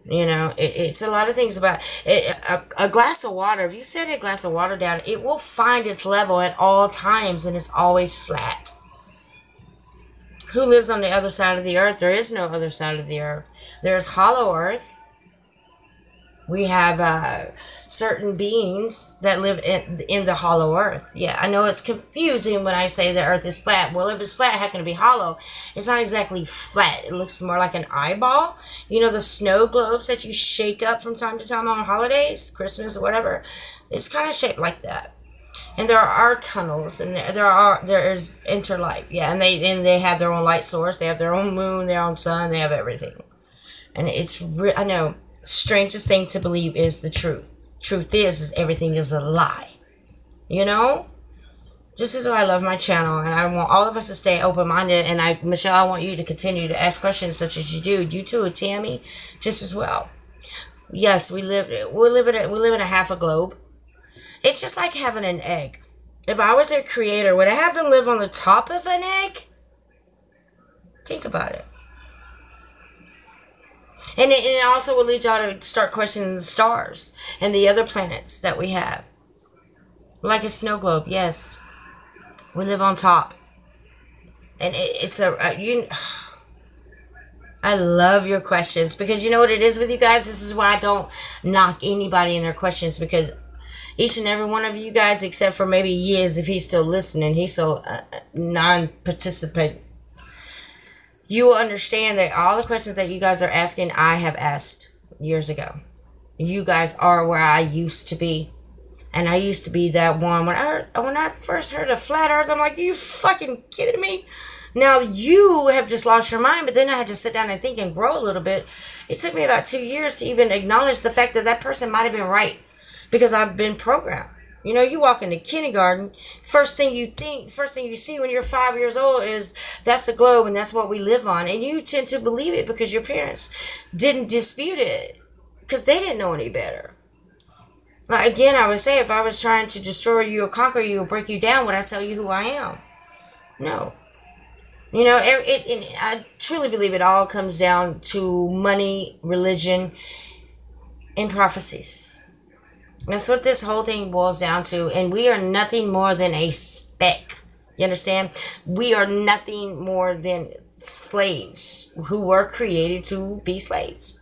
You know, it's a lot of things about it. A glass of water, if you set a glass of water down, it will find its level at all times and it's always flat. Who lives on the other side of the earth? There is no other side of the earth. There is hollow earth. We have certain beings that live in the hollow earth. Yeah, I know it's confusing when I say the earth is flat. Well, if it's flat, how can it be hollow? It's not exactly flat. It looks more like an eyeball. You know the snow globes that you shake up from time to time on holidays, Christmas or whatever? It's kind of shaped like that. And there are tunnels, and there is interlight, yeah. And they have their own light source. They have their own moon, their own sun. They have everything. And it's I know, strangest thing to believe is the truth. Truth is everything is a lie. You know, this is why I love my channel, and I want all of us to stay open-minded. And Michelle, I want you to continue to ask questions such as you do. You too, Tammy, just as well. Yes, we live in a half a globe. It's just like having an egg. If I was a creator, would I have them live on the top of an egg? Think about it. And it also will lead y'all to start questioning the stars and the other planets that we have. Like a snow globe, yes. We live on top. And I love your questions because you know what it is with you guys? This is why I don't knock anybody in their questions, because each and every one of you guys, except for maybe Yiz, if he's still listening, he's still non-participant. You will understand that all the questions that you guys are asking, I have asked years ago. You guys are where I used to be. And I used to be that one. When I first heard of flat earth, I'm like, are you fucking kidding me? Now you have just lost your mind, but then I had to sit down and think and grow a little bit. It took me about 2 years to even acknowledge the fact that that person might have been right. Because I've been programmed. You know, you walk into kindergarten, first thing you see when you're 5 years old is that's the globe and that's what we live on. And you tend to believe it because your parents didn't dispute it. Because they didn't know any better. Like, again, I would say if I was trying to destroy you or conquer you or break you down, would I tell you who I am? No. You know, I truly believe it all comes down to money, religion, and prophecies. That's what this whole thing boils down to. And we are nothing more than a speck. You understand? We are nothing more than slaves who were created to be slaves.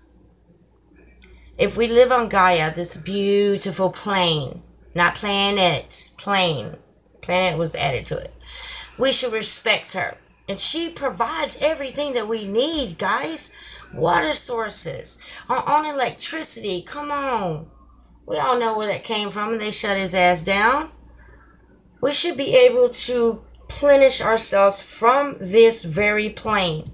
If we live on Gaia, this beautiful plane, not planet, plane. Planet was added to it. We should respect her. And she provides everything that we need, guys. Water sources, our own electricity. Come on. We all know where that came from, and they shut his ass down. We should be able to plenish ourselves from this very plane.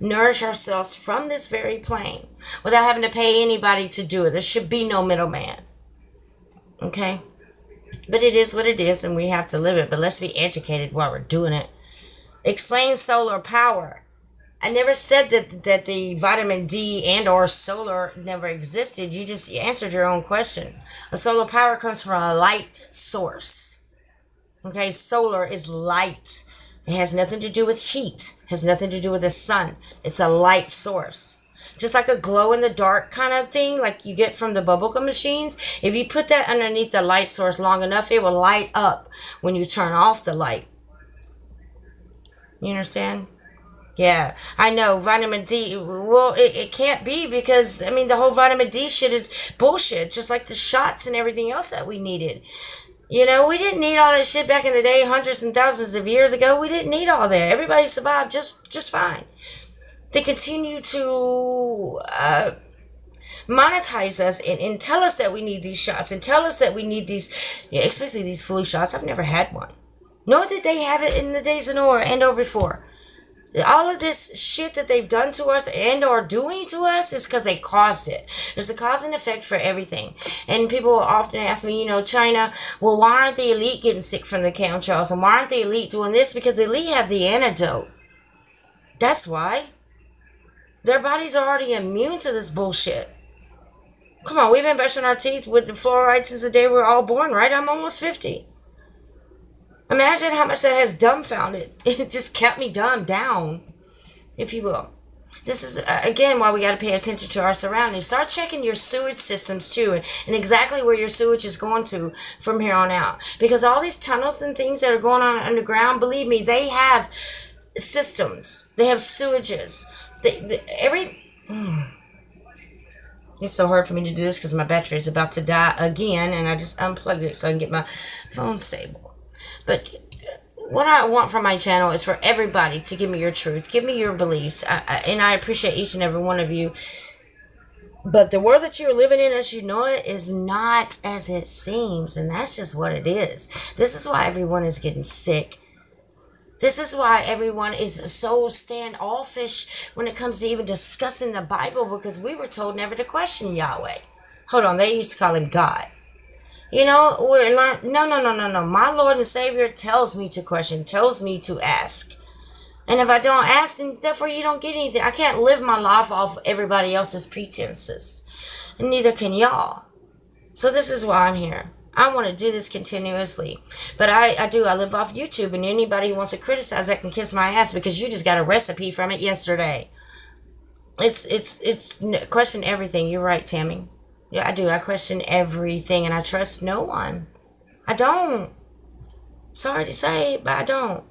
Nourish ourselves from this very plane without having to pay anybody to do it. There should be no middleman. Okay? But it is what it is, and we have to live it. But let's be educated while we're doing it. Explain solar power. I never said that the vitamin D and or solar never existed. You just answered your own question. A solar power comes from a light source. Okay, solar is light. It has nothing to do with heat. It has nothing to do with the sun. It's a light source. just like a glow-in-the-dark kind of thing, like you get from the bubblegum machines. If you put that underneath the light source long enough, it will light up when you turn off the light. You understand? Yeah, I know. Vitamin D, well, it can't be because, I mean, the whole vitamin D shit is bullshit, just like the shots and everything else that we needed. You know, we didn't need all that shit back in the day, hundreds and thousands of years ago. We didn't need all that. Everybody survived just fine. They continue to monetize us and tell us that we need these shots and tell us that we need these, especially these flu shots. I've never had one. Nor did they have it in the days of Noah and or before. All of this shit that they've done to us and are doing to us is because they caused it. There's a cause and effect for everything. And people often ask me, you know, China, well, why aren't the elite getting sick from the chemtrails? And why aren't the elite doing this? Because the elite have the antidote. That's why. Their bodies are already immune to this bullshit. Come on, we've been brushing our teeth with the fluoride since the day we were all born, right? I'm almost 50. Imagine how much that has dumbfounded. It just kept me down, if you will. This is, again, why we got to pay attention to our surroundings. Start checking your sewage systems, too, and exactly where your sewage is going to from here on out. Because all these tunnels and things that are going on underground, believe me, they have systems. They have sewages. It's so hard for me to do this because my battery is about to die again, and I just unplugged it so I can get my phone stable. But what I want from my channel is for everybody to give me your truth. Give me your beliefs. And I appreciate each and every one of you. But the world that you're living in as you know it is not as it seems. And that's just what it is. This is why everyone is getting sick. This is why everyone is so standoffish when it comes to even discussing the Bible. Because we were told never to question Yahweh. Hold on, they used to call him God. You know, no. My Lord and Savior tells me to question, tells me to ask. And if I don't ask, then therefore you don't get anything. I can't live my life off everybody else's pretenses. And neither can y'all. So this is why I'm here. I want to do this continuously. But I live off YouTube. And anybody who wants to criticize that can kiss my ass because you just got a recipe from it yesterday. It's question everything. You're right, Tammy. Yeah, I do. I question everything, and I trust no one. I don't. Sorry to say, but I don't.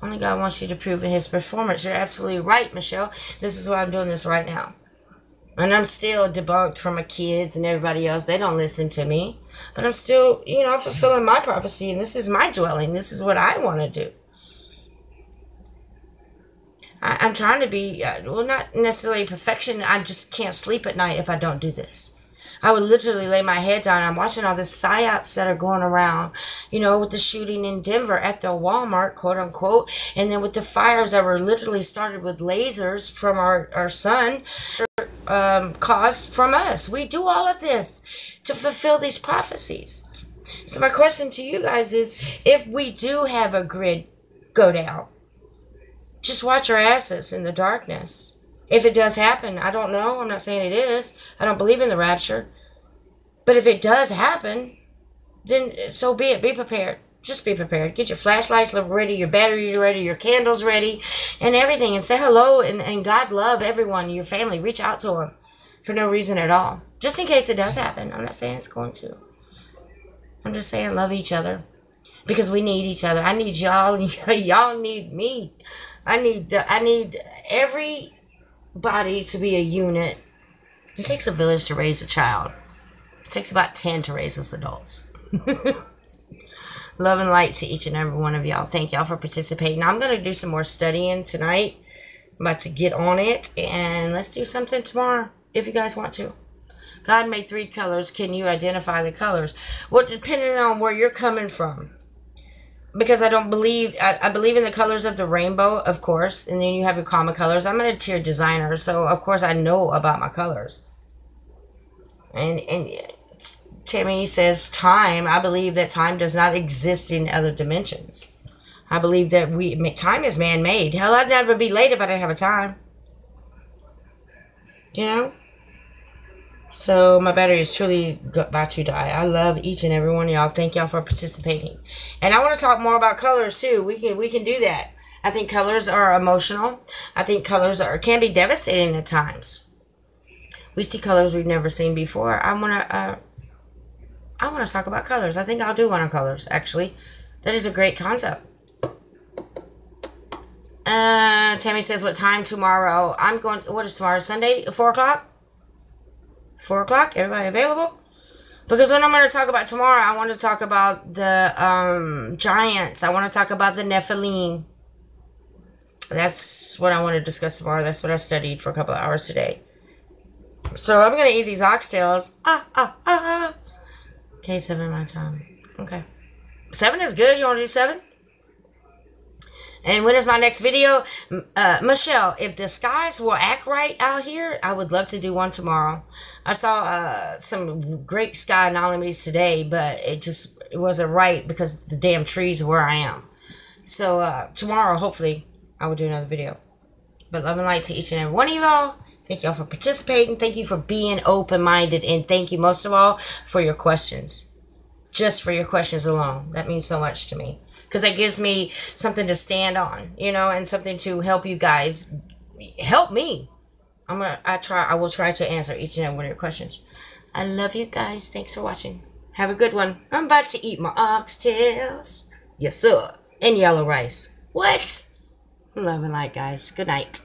Only God wants you to prove in his performance. You're absolutely right, Michelle. This is why I'm doing this right now. And I'm still debunked from my kids and everybody else. They don't listen to me. But I'm still, you know, fulfilling my prophecy, and this is my dwelling. This is what I want to do. I'm trying to be, well, not necessarily perfection. I just can't sleep at night if I don't do this. I would literally lay my head down. I'm watching all the psyops that are going around, you know, with the shooting in Denver at the Walmart, quote unquote. And then with the fires that were literally started with lasers from our sun, caused from us. We do all of this to fulfill these prophecies. So my question to you guys is, if we do have a grid go down, just watch our asses in the darkness. If it does happen, I don't know. I'm not saying it is. I don't believe in the rapture. But if it does happen, then so be it. Be prepared. Just be prepared. Get your flashlights ready, your battery ready, your candles ready, and everything. And say hello and God love everyone, your family. Reach out to them for no reason at all. Just in case it does happen. I'm not saying it's going to. I'm just saying love each other. Because we need each other. I need y'all. Y'all need me. I need everybody to be a unit. It takes a village to raise a child. It takes about 10 to raise us adults. Love and light to each and every one of y'all. Thank y'all for participating. I'm going to do some more studying tonight. I'm about to get on it. And let's do something tomorrow if you guys want to. God made 3 colors. Can you identify the colors? Well, depending on where you're coming from. Because I don't believe, I believe in the colors of the rainbow, of course. And then you have your common colors. I'm an interior designer, so of course I know about my colors. And Tammy says time. I believe that time does not exist in other dimensions. I believe that time is man-made. Hell, I'd never be late if I didn't have a time. You know? So my battery is truly about to die. I love each and every one of y'all. Thank y'all for participating. And I want to talk more about colors too. We can do that. I think colors are emotional. I think colors can be devastating at times. We see colors we've never seen before. I want to talk about colors. I think I'll do one on colors, actually. That is a great concept. Tammy says, what time tomorrow? I'm going, what is tomorrow? Sunday? 4 o'clock? 4 o'clock? Everybody available? Because what I'm going to talk about tomorrow, I want to talk about the giants. I want to talk about the Nephilim. That's what I want to discuss tomorrow. That's what I studied for a couple of hours today. So I'm going to eat these oxtails. Okay, 7 my time. Okay. 7 is good. You want to do 7? And when is my next video? Michelle, if the skies will act right out here, I would love to do one tomorrow. I saw some great sky anomalies today, but it wasn't right because the damn trees are where I am. So tomorrow, hopefully, I will do another video. But love and light to each and every one of y'all. Thank y'all for participating. Thank you for being open-minded. And thank you most of all for your questions. Just for your questions alone. That means so much to me. Because that gives me something to stand on, you know, and something to help you guys. Help me. I will try to answer each and every one of your questions. I love you guys. Thanks for watching. Have a good one. I'm about to eat my oxtails. Yes, sir. And yellow rice. What? Love and light, guys. Good night.